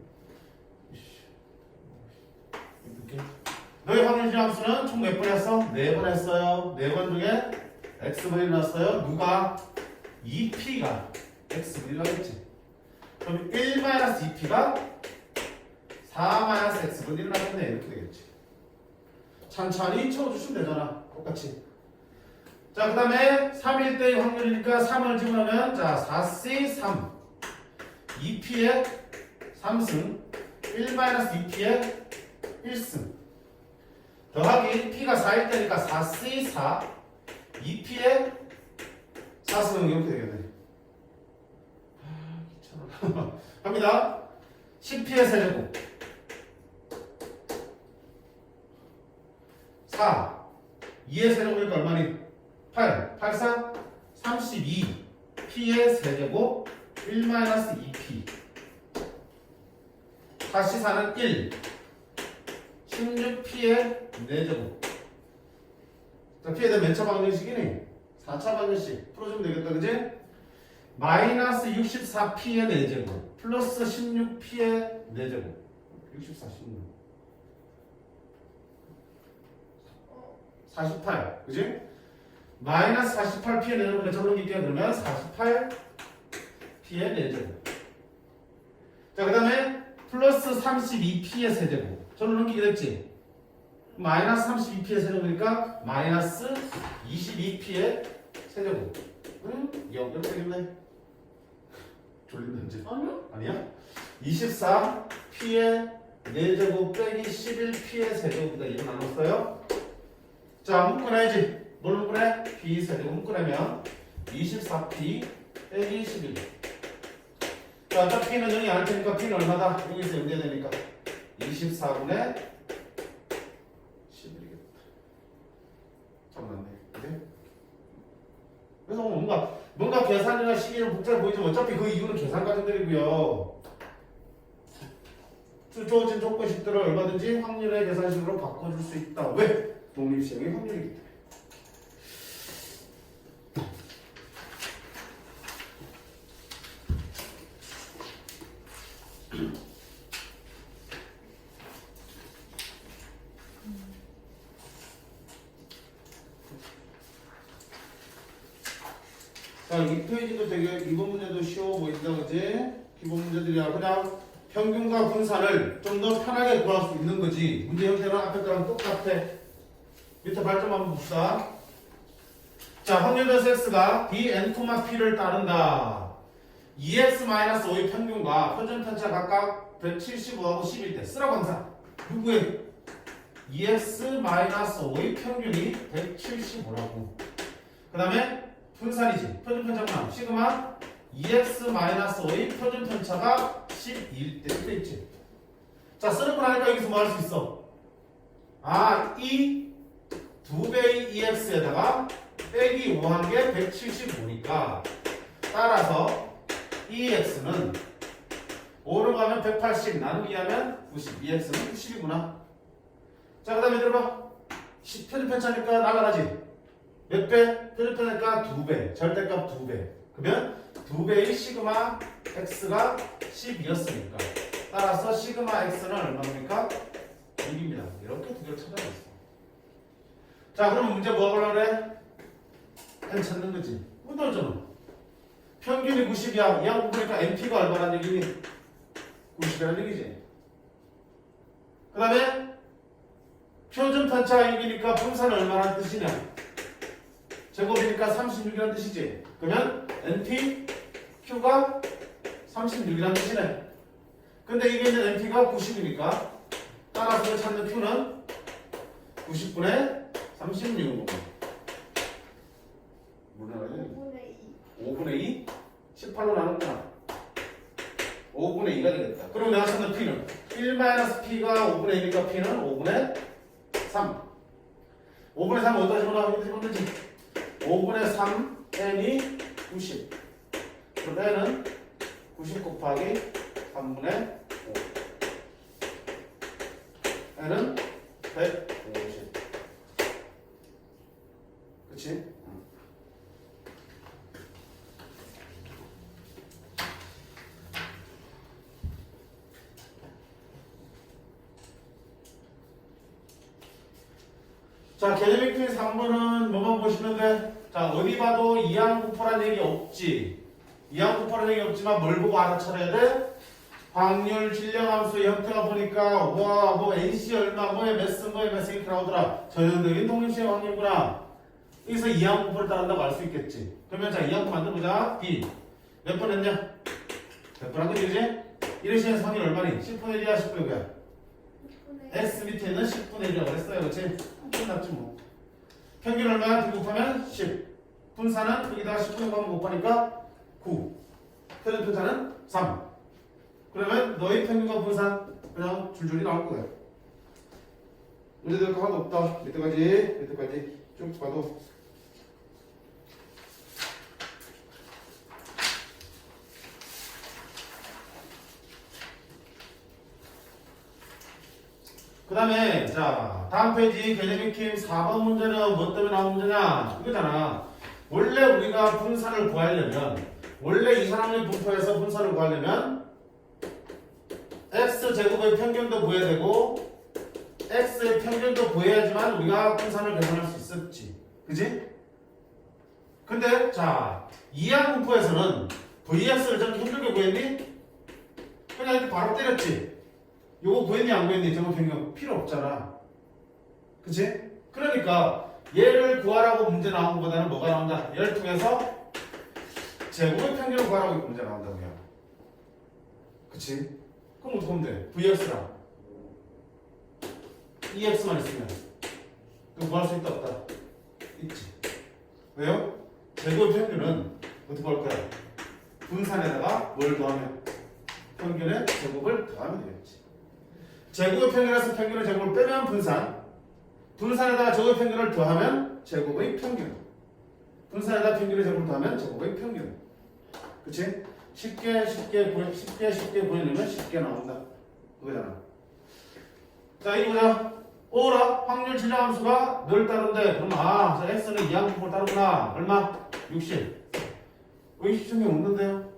너의 확률 질량함수는 총 몇 번 했어? 4번 했어요. 4번 중에 x분의 1 나왔어요. 누가? 2p가 x분의 1 나겠지. 그럼 1-2p가 4-x분의 1 나겠네. 이렇게 되겠지. 찬찬히 채워주시면 되잖아. 똑같이. 자, 그 다음에 3일 때의 확률이니까 3을 집어넣으면 자 4C3 2p의 3승 1-2p의 1승 더하기 P가 4일 때니까 4C4 2P에 4승 이렇게 되겠네. 귀찮아. 갑니다. 10P의 세제곱 4 2의 세제곱이니까 얼마니? 8 8 4 32 P의 세제곱 1-2P 4C4는 1 16P의 4제곱. 자, P에 대한 맨차 방정식이니 4차 방정식 풀어주면 되겠다, 그지? 마이너스 64P의 4제곱 플러스 16P의 4제곱 64, 16 48, 그지? 마이너스 48P의 4제곱 맨차 넘길게요. 그러면 48P의 4제곱. 자, 그 다음에 플러스 32P의 세제곱 저로 넘기게 됐지? 마이너스 32P의 세제곱이니까 마이너스 22P의 세제곱. 응? 이렇게 되겠네. 졸린다 이제? 아니요? 아니야? 24P의 4제곱 빼기 11P의 세제곱이다. 이거 나눴어요? 자, 묶어내야지. 뭘 묶어내? P 세제곱 묶어내면 24P 빼기 11. 자, 어차피 P는 0이 아닐 테니까 P는 얼마다? 여기서 연결되니까 24분의 11이겠다. 잠깐만요. 그래? 그래서 뭔가 계산이나 시기는 복잡해 보이지만 어차피 그 이유는 계산 과정들이고요. 주어진 조건식들을 얼마든지 확률의 계산식으로 바꿔줄 수 있다. 왜? 독립시행의 확률이기 때문에. 자, 이 페이지도 되게 이번 문제도 쉬워 보인다, 그지? 기본 문제들이야. 그냥 평균과 분산을 좀 더 편하게 구할 수 있는 거지. 문제 형태는 앞에 거랑 똑같아. 밑에 발점 한번 봅시다. 자, 확률변수 x가 bn, p를 따른다. 2x-5의 평균과 표준 편차 각각 175하고 11 때 쓰라고 항상. 누구의? 2x-5의 평균이 175라고. 그 다음에 분산이지. 표준 편차구나. 시그마 2x-5의 표준 편차가 12일 때 이렇게 있지. 자, 쓰는 거 하니까 여기서 뭐 할 수 있어? 아, 이 2배의 2x에다가 빼기 5한 게 175니까 따라서 2x는 5로 가면 180 나누기 하면 90. 2x는 90이구나. 자, 그 다음에 들어봐. 표준 편차니까 나가라지. 몇 배? 표준 편차니까 2배. 절대값 2배. 그러면 2배의 시그마 x가 12였으니까 따라서 시그마 x는 얼마입니까? 6입니다. 이렇게 두 개를 찾아냈어. 자, 그러면 문제 뭐 하려고 그래? n 찾는 거지. 문제잖아. 평균이 90이야. 이 항 보니까 np가 얼마란 얘기니? 90이라는 얘기지. 그 다음에 표준 편차가 6이니까 분산은 얼마라는 뜻이냐? 제곱이니까 36이라는 뜻이지. 그러면 np, q가 36이라는 뜻이네. 근데 이게 있는 np가 90이니까 따라서 찾는 q는 90분의 36인 거고. 뭐라고 해야 돼? 5분의 2? 18로 나눴구나. 5분의 2가 되겠다. 그럼 내가 찾는 p는 1-p가 5분의 2니까 p는 5분의 3. 5분의 3은 어디다 집어넣어? 여기 집어넣지. 5분의 3 n이 90. 그럼 n은 90 곱하기 3분의 5. n은 150. 그치? 자, 개념 퀴즈 3번은 뭐만 보시면 돼? 자, 어디 봐도 이항구포란 얘기 없지. 이항구포란 얘기 없지만 뭘 보고 알아차려야 돼? 확률, 질량함수, 형태가 보니까 와, 뭐 NC 얼마, 뭐에 몇 승, 뭐에 몇 승 이렇게 나오더라. 전형적인 독립시행 확률구나. 여기서 이항구포를 따른다고 알 수 있겠지. 그러면 자, 이항구 만들어보자. B. 몇 번 했냐? 100번 한 거지, 그지? 이런 시행에서 확률 얼마니? 10분의 1이야, 10분의 5야? x 밑에 있는 10분의 1이라고 했어요. 그치? 끝났지 뭐. 평균 얼마야? 2 곱하면 10. 분산은 여기다가 10분의 9 곱하니까 9. 표준 편차는 3. 그러면 너희 평균과 분산 그냥 줄줄이 나올 거예요. 문제될 거 하나도 없다. 밑에까지 쭉 봐도. 그 다음에 자 다음 페이지 개념익힘 4번 문제는 뭐 때문에 나온 문제냐 이거잖아. 원래 우리가 분산을 구하려면 원래 이산항의 분포에서 분산을 구하려면 x제곱의 평균도 구해야 되고 x의 평균도 구해야지만 우리가 분산을 계산할 수 있었지. 그지? 근데 자 이항 분포에서는 vx를 좀 힘들게 구했니? 그냥 이렇게 바로 때렸지. 요거 구했니 안 구했니? 저거 평균 필요 없잖아. 그치? 그러니까 얘를 구하라고 문제 나온 것보다는 뭐가 나온다? 얘를 통해서 제곱의 평균을 구하라고 문제 나온다고요. 그치? 그럼 어떻게 하면 돼? vx랑 ex만 있으면 그거 구할 수 있다 없다? 있지. 왜요? 제곱의 평균은 어떻게 할 거야? 분산에다가 뭘 더하면? 평균의 제곱을 더하면 되겠지. 제곱의 평균에서 평균의 제곱을 빼면 분산. 분산에다가 제곱의 평균을 더하면 제곱의 평균. 분산에다가 평균의 제곱을 더하면 제곱의 평균. 그치? 쉽게 보이려면 쉽게 나온다. 그거잖아. 자, 이거 보자. 오라 확률 질량함수가 늘 따른데 그럼 x는 이항분포를 따르구나. 얼마? 60. 왜 60점이 없는데요?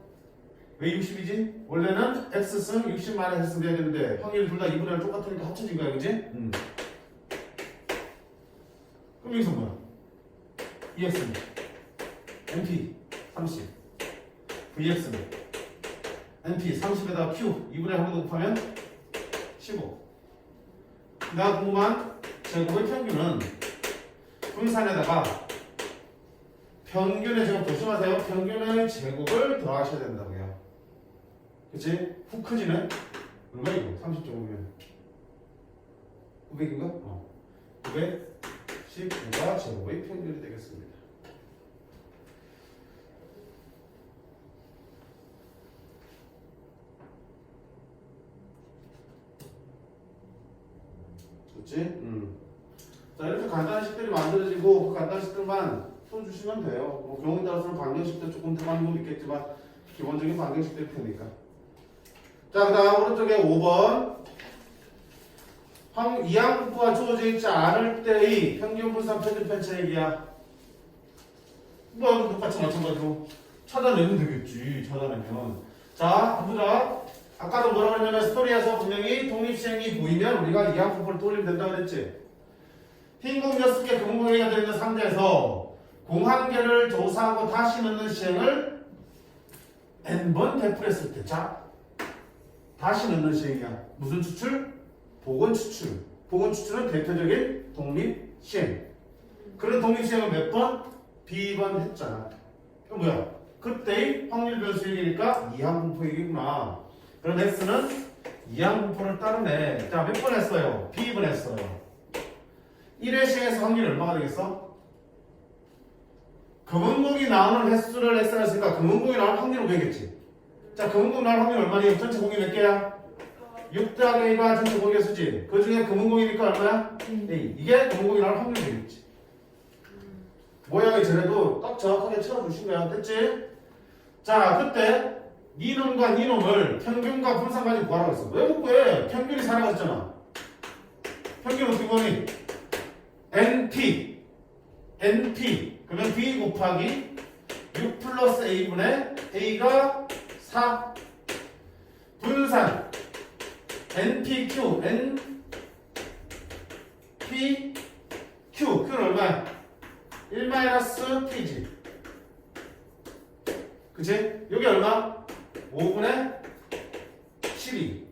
왜 60이지? 원래는 x승 60 마이너스 x승 돼야 되는데 확률이 둘 다 2분의 1 똑같으니까 합쳐진 거야. 그지? 그럼 여기서 뭐야? EX는 NP 30 VX는 NP 30에다가 Q 2분의 1로 곱하면 15. 내가 궁금한 제곱의 평균은 분산에다가 평균의 제곱 조심하세요. 평균의 제곱을 더하셔야 된다고요. 그치? 훅 크지는? 얼마 이거? 30.5면 900인가? 915가 제곱의 평균이 되겠습니다. 그치? 자, 이렇게 간단한 식들이 만들어지고 그 간단한 식들만 풀어주시면 돼요. 뭐 경우에 따라서는 방정식도 조금 들어가는 건 있겠지만 기본적인 방정식들일 테니까. 자, 그 다음 오른쪽에 5번 이항분포가 주어져 있지 않을 때의 평균 분산 표준 편차 얘기야. 뭐 똑같이 마찬가지로 찾아내면 되겠지. 찾아내면. 자, 보자. 아까도 뭐라고 했냐면 스토리에서 분명히 독립시행이 보이면 우리가 이항분포를 떠올리면 된다고 그랬지. 흰 공 6개, 금은 공 4개가 들어있는 상자에서 공 1개를 조사하고 다시 넣는 시행을 n번 되풀이했을 때, 자, 다시 넣는 시행이야. 무슨 추출? 복원 추출. 복원 추출은 대표적인 독립시행. 그런 독립시행을 몇 번? B번 했잖아. 그럼 뭐야? 그때의 확률 변수 얘기니까 이항분포 얘기구나. 그럼 X는 이항분포를 따르네. 자, 몇 번 했어요? B번 했어요. 1회 시행에서 확률이 얼마가 되겠어? 금은공이 나오는 횟수를 X가 했으니까 금은공이 나오는 확률은 왜겠지? 자, 금은공이 나오는 확률 얼마니? 전체 공이 몇 개야? 6 더하기 A가 전체 공의 수지. 그 중에 금은공이니까 얼마야? A. 이게 금은공이 나오는 확률이 되겠지. 모양이 전에도 딱 정확하게 채워주신 거야. 됐지? 자, 그때 니놈과 니놈을 평균과 분산까지 구하라고 했어. 왜 못 구해? 평균이 사라졌잖아. 평균 어떻게 구하니? NP. 그러면 B 곱하기 6 플러스 A분의 A가 4. 분산 NPQ. Q는 얼마야? 1 마이너스 P지. 그치? 여기 얼마? 5분의 12.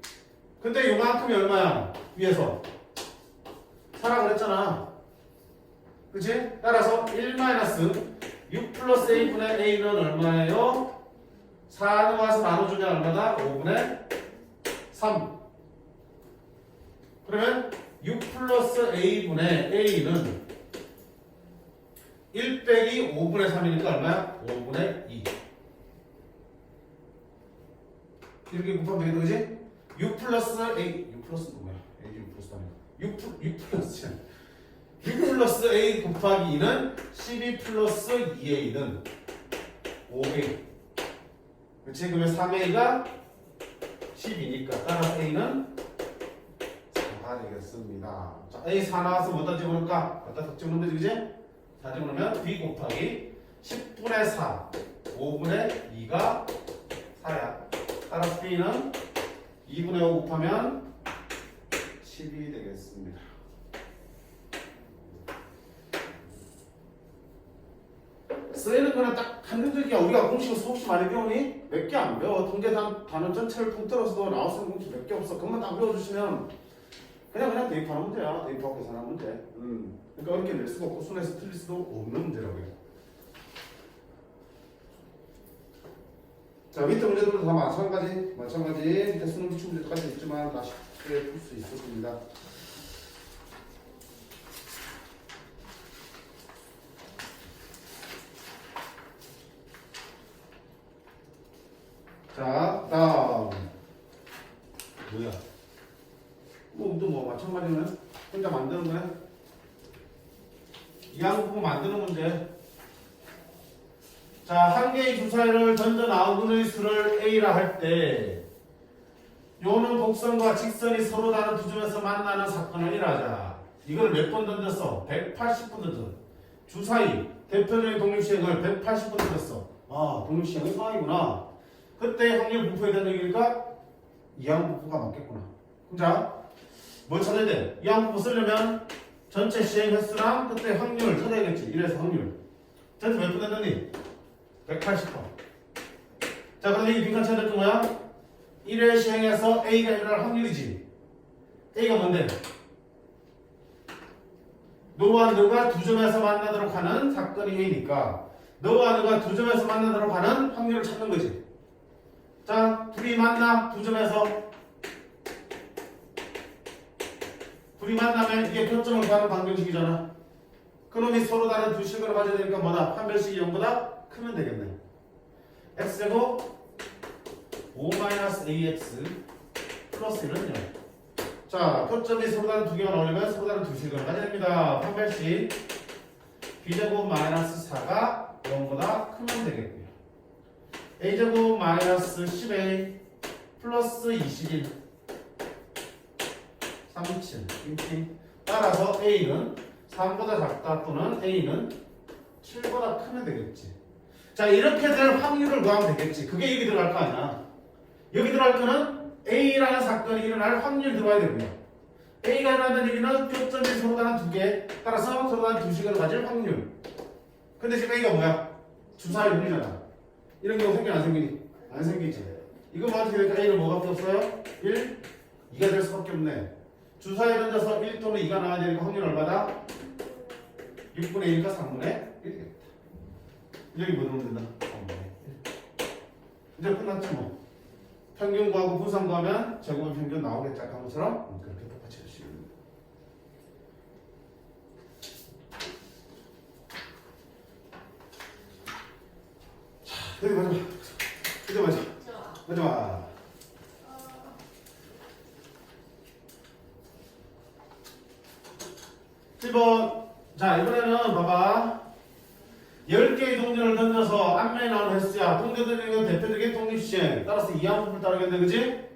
근데 요만큼이 얼마야? 위에서 4라고 그랬잖아. 그치? 따라서 1 마이너스 6 플러스 A분의 A는 얼마예요? 4 넣어서 나눠주면 얼마다? 5분의 3. 그러면 6 플러스 a분의 a는 1 빼기 5분의 3이니까 얼마야? 5분의 2. 이렇게 곱하면 되겠다, 그지? 6 플러스 a, 6 플러스 뭐야? a 6 플러스 3이야. 6 플러스 6 플러스 a 곱하기 2는 12 플러스 2a는 5a. 그치? 그러면 3a가 10이니까 따라서 a는 4가 되겠습니다. 자, a 4 나와서 뭐다 집어넣을까? 갖다 딱 집어넣으면 되지, 그지? 4 집어넣으면 b 곱하기 10분의 4, 5분의 2가 4야. 따라서 b는 2분의 5 곱하면 10이 되겠습니다. 쓰이는 거는 딱 한정적이야. 우리가 공식을 수없이 많이 배우니 몇 개 안 배워. 통계 단원 전체를 통틀어서도 나올 수 있는 공식 몇 개 없어. 그것만 딱 배워주시면 그냥 대입하는 문제야. 대입하고 계산하는 문제. 그러니까 어렵게 낼 수가 없고 순에서 틀릴 수도 없는 문제라고요. 자, 밑에 문제들도 다 마찬가지 밑에 수능 기출 문제까지 있지만 다 쉽게 풀 수 있었습니다. 자, 다음 뭐야? 뭐 마찬가지네. 혼자 만드는 거네. 이항부분 만드는 문제. 자, 한 개의 주사위를 던져 나오는 수를 A라 할 때 요는 곡선과 직선이 서로 다른 두 점에서 만나는 사건을 일하자. 이걸 몇 번 던졌어? 180번 던졌어. 주사위 대표적인 독립시행을 180번 던졌어. 아, 독립시행은 상이구나. 그때 확률 분포에 대한 얘기니까 이항부부가 맞겠구나. 자, 뭘 찾아야 돼? 이항부부 쓰려면 전체 시행 횟수랑 그때 확률을 찾아야겠지. 이래서 확률. 전체 몇 번 던졌니? 180번. 자, 그럼 이게 빈칸 찾을 게 뭐야? 1회 시행해서 A가 일어날 확률이지. A가 뭔데? 너와 너가 두 점에서 만나도록 하는 사건이 A니까 너와 너가 두 점에서 만나도록 하는 확률을 찾는 거지. 자, 둘이 만나 두 점에서 둘이 만나면 이게 표점을 구하는 방정식이잖아. 그놈이 서로 다른 두 식을 가져야 되니까 뭐다? 판별식이 0보다 크면 되겠네. x제곱 5-ax 플러스 1은 0. 자, 표점이 서로 다른 두 개가 나오려면 서로 다른 두 식을 가져야 됩니다. 판별식 b제곱 마이너스 4가 0보다 크면 되겠고요. a제곱 마이너스 10a 플러스 21 37 인팅. 따라서 a는 3보다 작다 또는 a는 7보다 크면 되겠지. 자, 이렇게 될 확률을 구하면 되겠지. 그게 여기 들어갈 거 아니야. 여기 들어갈 거는 A라는 사건이 일어날 확률이 들어가야 되고요. A가 일어난다는 얘기는 표점이 서로 다른 두 개, 따라서 서로 다른 두 식을 가질 확률. 근데 지금 A가 뭐야? 주사위 분이잖아. 이런 경우 생기나 안 생기니? 안 생기지. 이거 어떻게 될까? A는 뭐밖에 없어요? 1, 2가 될 수밖에 없네. 주사위 던져서 1 또는 2가 나와야 되니까 확률 얼마다? 6분의 1과 3분의 1 되겠다. 여기 뭐 넣으면 된다? 3분의 1. 이제 끝났지 뭐. 평균 구하고 분산 구하면 제곱의 평균 나오겠지. 아까 한 것처럼 그렇게 똑같이 해주시면 됩니다. 자, 여기 마지막. 7번. 자, 이번에는 봐봐. 10개의 동전을 던져서 앞면에 나오는 횟수야. 동전 던지는 건 대표적인 독립시행. 따라서 이항부분을 따르겠네, 그지?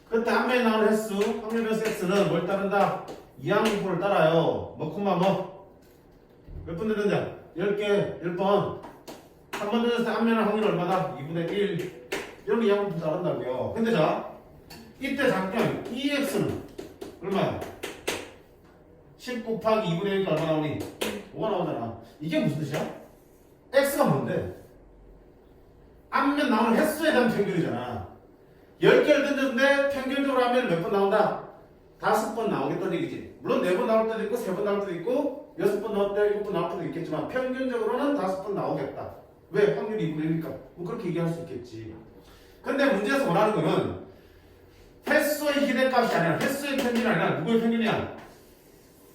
그때 앞면에 나오는 횟수, 확률 변수 x는 뭘 따른다? 이항부분을 따라요. 뭐, 콤마 뭐? 몇 번 던졌냐? 10개, 10번. 한 번 던졌을 때 앞면의 확률 얼마다? 2분의 1. 이런 이항부분 따른다고요. 근데 자, 이때 잠깐, EX는 얼마야? 10 곱하기 2분의 1가 얼마 나오니? 5가 나오잖아. 이게 무슨 뜻이야? x가 뭔데? 앞면 나오는 횟수에 대한 평균이잖아. 10개를 던졌는데 평균적으로 하면 몇 번 나온다? 5번 나오겠다는 얘기지. 물론 4번 나올 때도 있고 3번 나올 때도 있고 6번 나올 때 7번 나올 때도 있겠지만 평균적으로는 5번 나오겠다. 왜? 확률이 2분의 1이니까. 뭐 그렇게 얘기할 수 있겠지. 근데 문제에서 원하는 거는 횟수의 기대값이 아니라 횟수의 평균이 아니라 누구의 평균이야?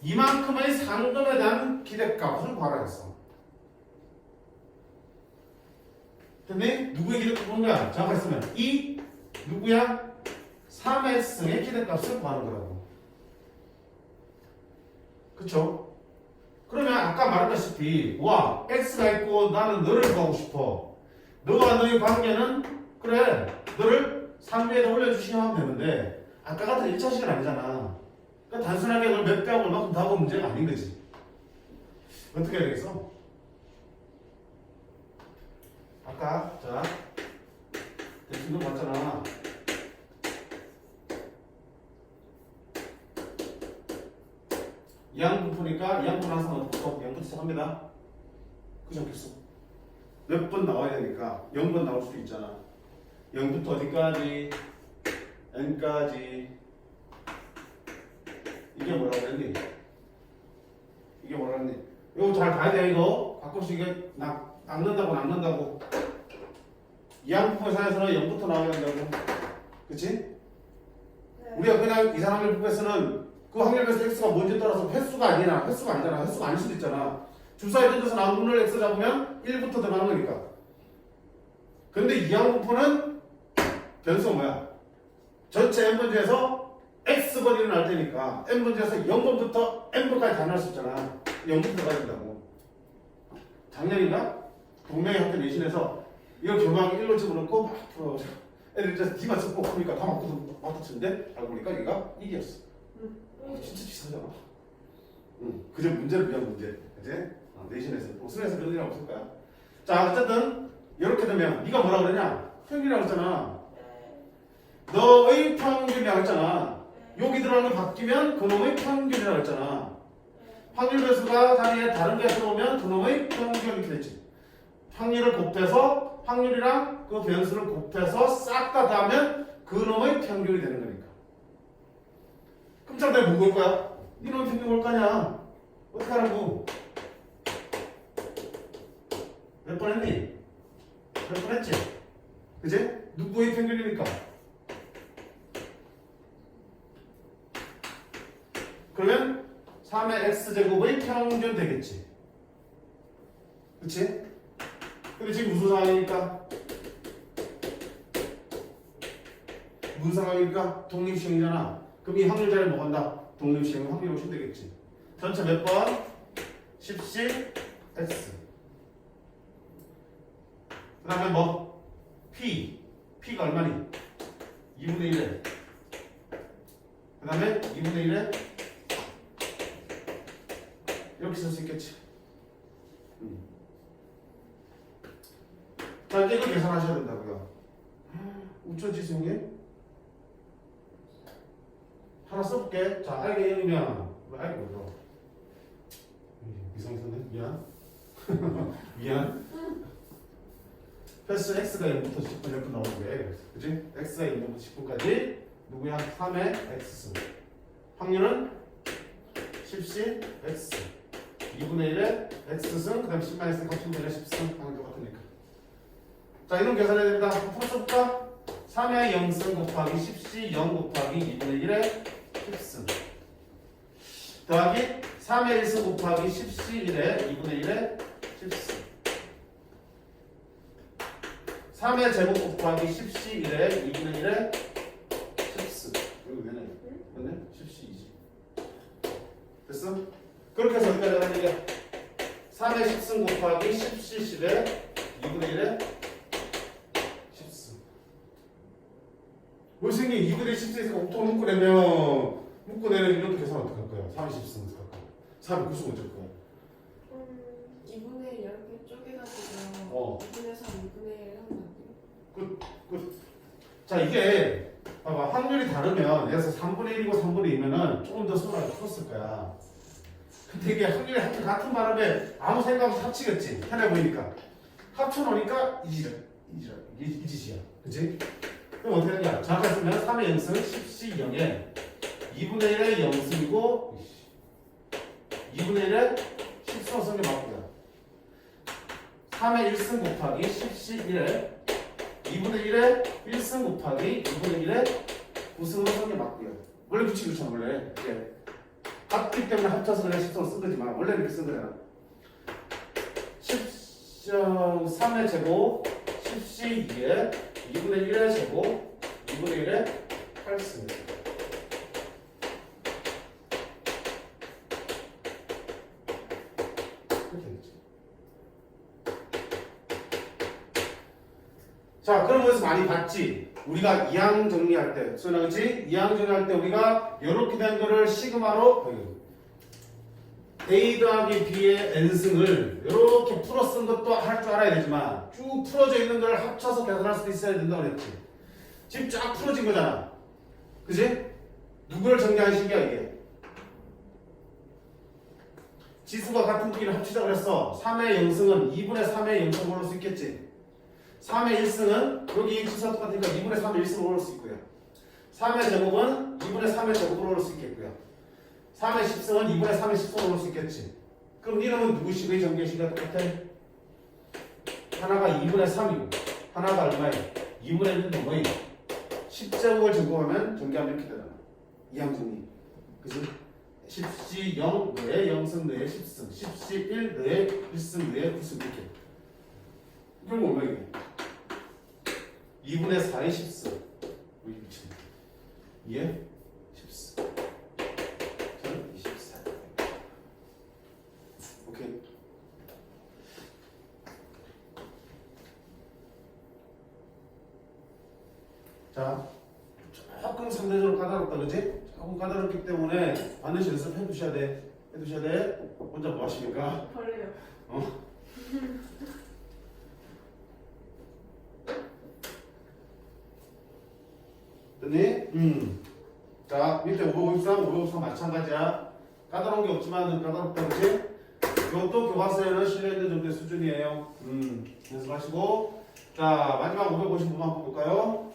이만큼의 상금에 대한 기대값을 구하라 했어. 근데 누구의 기대값을 구하는 거야? 정확하게 쓰면 이 누구야? 3x의 기대값을 구하는 거라고. 그쵸? 그러면 아까 말했다시피 와 x가 있고 나는 너를 구하고 싶어. 너와 너의 관계는 그래 너를 3배에다 올려주시면 하면 되는데 아까 같은 1차식은 아니잖아. 그러니까 단순하게 너 몇 배하고 얼마큼 다 하고 문제가 아닌 거지. 어떻게 해야 되겠어? 아까 자 대충 좀 봤잖아. 이항부푸니까 이항부는 항상 어떻게 0부터 시작합니다. 그죠? 않겠어? 몇 번 나와야 되니까 0번 나올 수도 있잖아. 0부터 어디까지? n까지. 이게 뭐라고 했니? 이게 뭐라고 했니? 이거 잘 봐야 돼. 이거 가끔씩 이게 낚는다고 이항부푸의 사에서는 0부터 나와야 된다고. 그치? 네. 우리가 그냥 이산확률 부푸에서는 그 확률에서 x가 뭔지 따라서 횟수가 아니잖아. 횟수가 아닐 수도 있잖아. 주사위 던져서 나온 분을 x 잡으면 1부터 들어가는 거니까. 근데 이항부푸는 변수가 뭐야? 전체 n번째에서 x번이 일어날 테니까 n번째에서 0번부터 n번까지 다 나올 수 있잖아. 0부터 들어가야 된다고. 작년인가? 동명의 학교 내신에서 이거 교과학 1로 집어넣고 막 풀어보자. 애들 이제 D만 쓰고 보니까 다 맞고 치는데 알고 보니까 얘가 1이었어. 진짜 비슷하잖아. 그저 문제를 위한 문제. 그치? 내신에서 수능에서 그런 일은 없을 거야. 자 어쨌든 이렇게 되면 네가 뭐라 그러냐? 평균이라고 했잖아. 너의 평균이라고 했잖아. 여기 들어가는 게 바뀌면 그놈의 평균이라고 했잖아. 확률 배수가 자리에 다른 게 들어오면 그놈의 평균이 이렇게 됐지. 확률을 곱해서 확률이랑 그 변수를 곱해서 싹 다 더하면 그놈의 평균이 되는 거니까. 그럼 자 내가 뭐 볼 거야? 이놈의 평균 볼 거냐? 어떻게 하라고? 몇 번 했니? 몇 번 했지? 그지? 누구의 평균이니까? 그러면 3의 x제곱의 평균 되겠지. 그치? 근데 지금 무슨 상황이니까? 무슨 상황이니까? 독립시행이잖아. 그럼 이 확률 자리에 뭐 간다? 독립시행은 확률 오시면 되겠지. 전체 몇 번? 10씩 x. 그 다음에 뭐? p. p가 얼마니? 2분의 1에. 그 다음에 2분의 1에 이렇게 쓸 수 있겠지. 자, 이제 이걸 계산하셔야 된다고요. 우천지 형님? 하나 써볼게. 자, 알게 0이면 왜 알게 뭐죠? 미성선생 미안. 미안. 횟수 x가 0부터 10분 이렇게 나오는 거예요. 그치? x가 0부터 10분까지 누구야? 3의 x. 확률은 10씩 x. 2분의 1에 x승, 그 다음 10-x 합치면 되냐 10승 하는 것 같으니까. 자, 이런 계산해야 됩니다. 한번 써볼까? 3의 0승 곱하기 10씩 0 곱하기 2분의 1에 10승 더하기 3의 1승 곱하기 10씩 1에 2분의 1에 10승 3의 제곱 곱하기 10씩 1에 2분의 1에 10승 이거 왜냐? 맞네? 10씩 2지 됐어? 그렇게 해서 어디까지 가는 얘기야? 3의 10승 곱하기 10씩 10에 2분의 1에 10승 뭘 생긴 2분의 10승에서 옥토 묶어내면 이렇게 계산 어떻게 할 거야? 3의 10승 어떻게 할 거야? 3의 9승 어쩔 거야? 2분의 1 이렇게 쪼개가지고 2분의 3, 2분의 1 하면 자 이게 봐봐 확률이 다르면 예를 들어서 3분의 1이고 3분의 2면은 조금 더 수월하게 풀었을 거야. 근데 이게 확률이 같은 바람에 아무 생각 없이 합치겠지. 편해 보이니까. 합쳐놓으니까 이 짓이야. 그치? 그럼 어떻게 되냐? 정확하게 쓰면 3의 0승 10씩 0에 2분의 1의 0승이고 2분의 1의 10승 쓴 게 맞고요. 3의 1승 곱하기 10씩 1에 2분의 1의 1승 곱하기 2분의 1의 우승으로 쓰는 게 맞고요. 원래 규칙이 그렇잖아 원래. 이게 같기 때문에 합쳐서 그냥 10성을 쓴 거지만 원래 이렇게 쓴 거잖아. 3의 제곱 10c2에 2분의 1의 제곱 2분의 1의 8승. 자, 그럼 여기서 많이 봤지? 우리가 이항 정리할 때, 그렇지? 이항 정리할 때 우리가 이렇게 된 거를 시그마로 A 더하기 B의 n승을 이렇게 풀어 쓴 것도 할 줄 알아야 되지만 쭉 풀어져 있는 걸 합쳐서 계산할 수도 있어야 된다고 그랬지. 지금 쫙 풀어진 거잖아. 그지? 누구를 정리한 식이야 이게? 지수가 같은 부기를 합치자 그랬어. 3의 0승은 2분의 3의 0승을 올릴 수 있겠지. 3의 1승은 여기 지수가 똑같으니까 2분의 3의 1승을 올릴 수 있고요. 3의 제곱은 2분의 3의 제곱을 올릴 수 있겠고요. 3의 10승은 2분의 3의 10승을 올릴 수 있겠지. 그럼 이놈은 누구 식의 전개식이 똑같아? 하나가 2분의 3이고 하나가 얼마예요? 2분의 1은 뭐예요? 10제곱을 제곱하면 전개하면 이렇게 되잖아. 이항정리. 그치? 10C 0 너의 0승 너의 10승 10C 1 너의 1승 너의 9승 이렇게. 이건 얼마이게? 2분의 4의 10승 여기 붙이네. 2의 10승 저는 24. 오케이. 자, 조금 상대적으로 까다롭다 그지? 조금 까다롭기 때문에 반드시 연습해 두셔야 돼. 해두셔야 돼. 혼자 뭐 하십니까? 벌레요. 됐니? 자, 밑에 553, 553 마찬가지야. 까다로운 게 없지만 까다롭다 그지? 이것도 교과서에는 실려있는 정도의 수준이에요. 연습하시고. 자, 마지막 555만 한번 볼까요?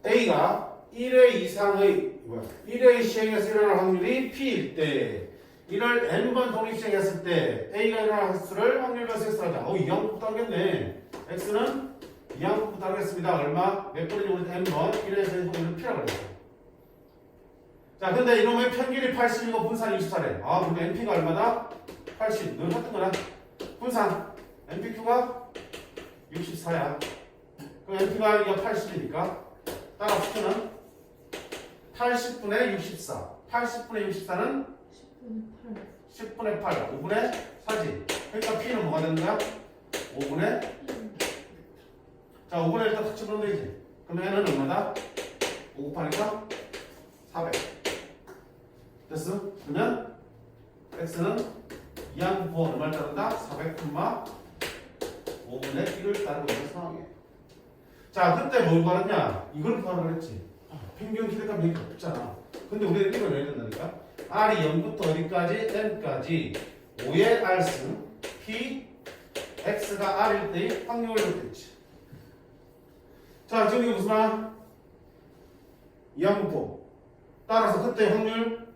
A가 1회 이상의 1회 시행에서 일어날 확률이 P일 때 이를 n번 독립시행했을 때 A가 일어날 횟수를 확률별로 X로 하자. 이항부터 따르겠네. X는 이항부터 따르겠습니다. 얼마? 몇 번이지? 우리 n번 1회에서 확률은 P라고 그랬어. 자, 근데 이놈의 평균이 80이고 분산이 24래. 근데 NP가 얼마다? 80. 늘 같은 거나. 분산. NPQ가 64야. 그럼 NP가 이거 80이니까 따라 Q는 80분의 64. 80분의 64는 10분의 8. 5분의 4지. 그러니까 P는 뭐가 되는 거야? 5분의 자, 5분의 1다 탁 집어넣으면 되지. 그럼 N은 얼마다? 5 곱하니까 400. 됐어? 그러면 X는 이항부호 얼마를 따른다? 400, 5분의 1을 따르고 있는 상황이에요. 자, 그때 뭘 구하느냐? 이걸 구하라고 했지. 평균 기대값 얘기 없잖아. 근데 우리는 이걸 내야 된다니까? R이 0부터 어디까지? N까지 5의 R승 P X가 R일 때의 확률을 됐지. 자, 지금 이게 무슨 말? 이항부호. 따라서 그때 확률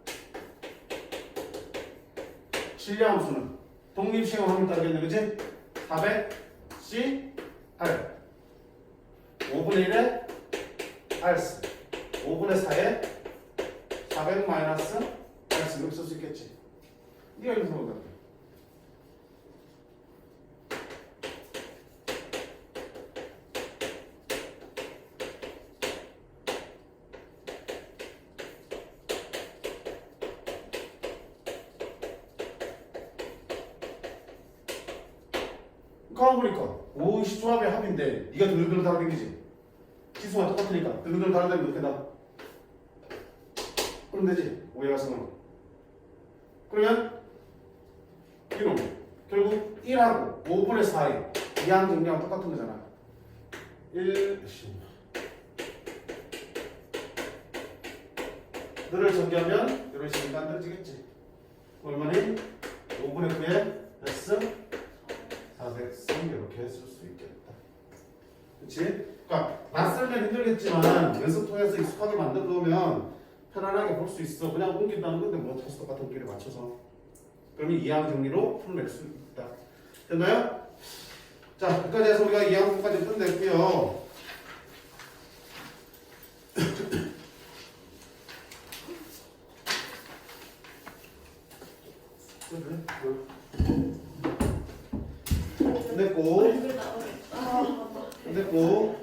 실량함수는 독립시행 확률 따르겠네, 그치? 400C R 5분의 1에 R승 5분의 4에 400 마이너스 R승 이렇게 쓸 수 있겠지. 네가 이렇게 생각해. 가만 보니까 오씨 조합의 합인데 네가 드글드글 달아댕기지. 지수가 똑같으니까 드글드글 달아댕기면 어떻게 나? 그럼 되지. 오해가 성은. 그러면 이놈 결국 1하고 5분의 4의 이항 정리하고 똑같은 거잖아. 1 너를 정리하면 이런 식으로 만들어지겠지. 얼마니? 5분의 9의 S 400승 이렇게 쓸 수 있겠다. 그치? 그러니까 낯설면 힘들겠지만 연습 통해서 익숙하게 만들어 놓으면 편안하게 볼 수 있어. 그냥 옮긴다는 건데 뭐 다시 똑같은 길에 맞춰서. 그러면 이항 정리로 풀어낼 수 있다. 됐나요? 자, 여기까지 해서 우리가 이항 부분까지 끝냈고요. 끝냈고. 얼굴 나오겠다. 끝냈고.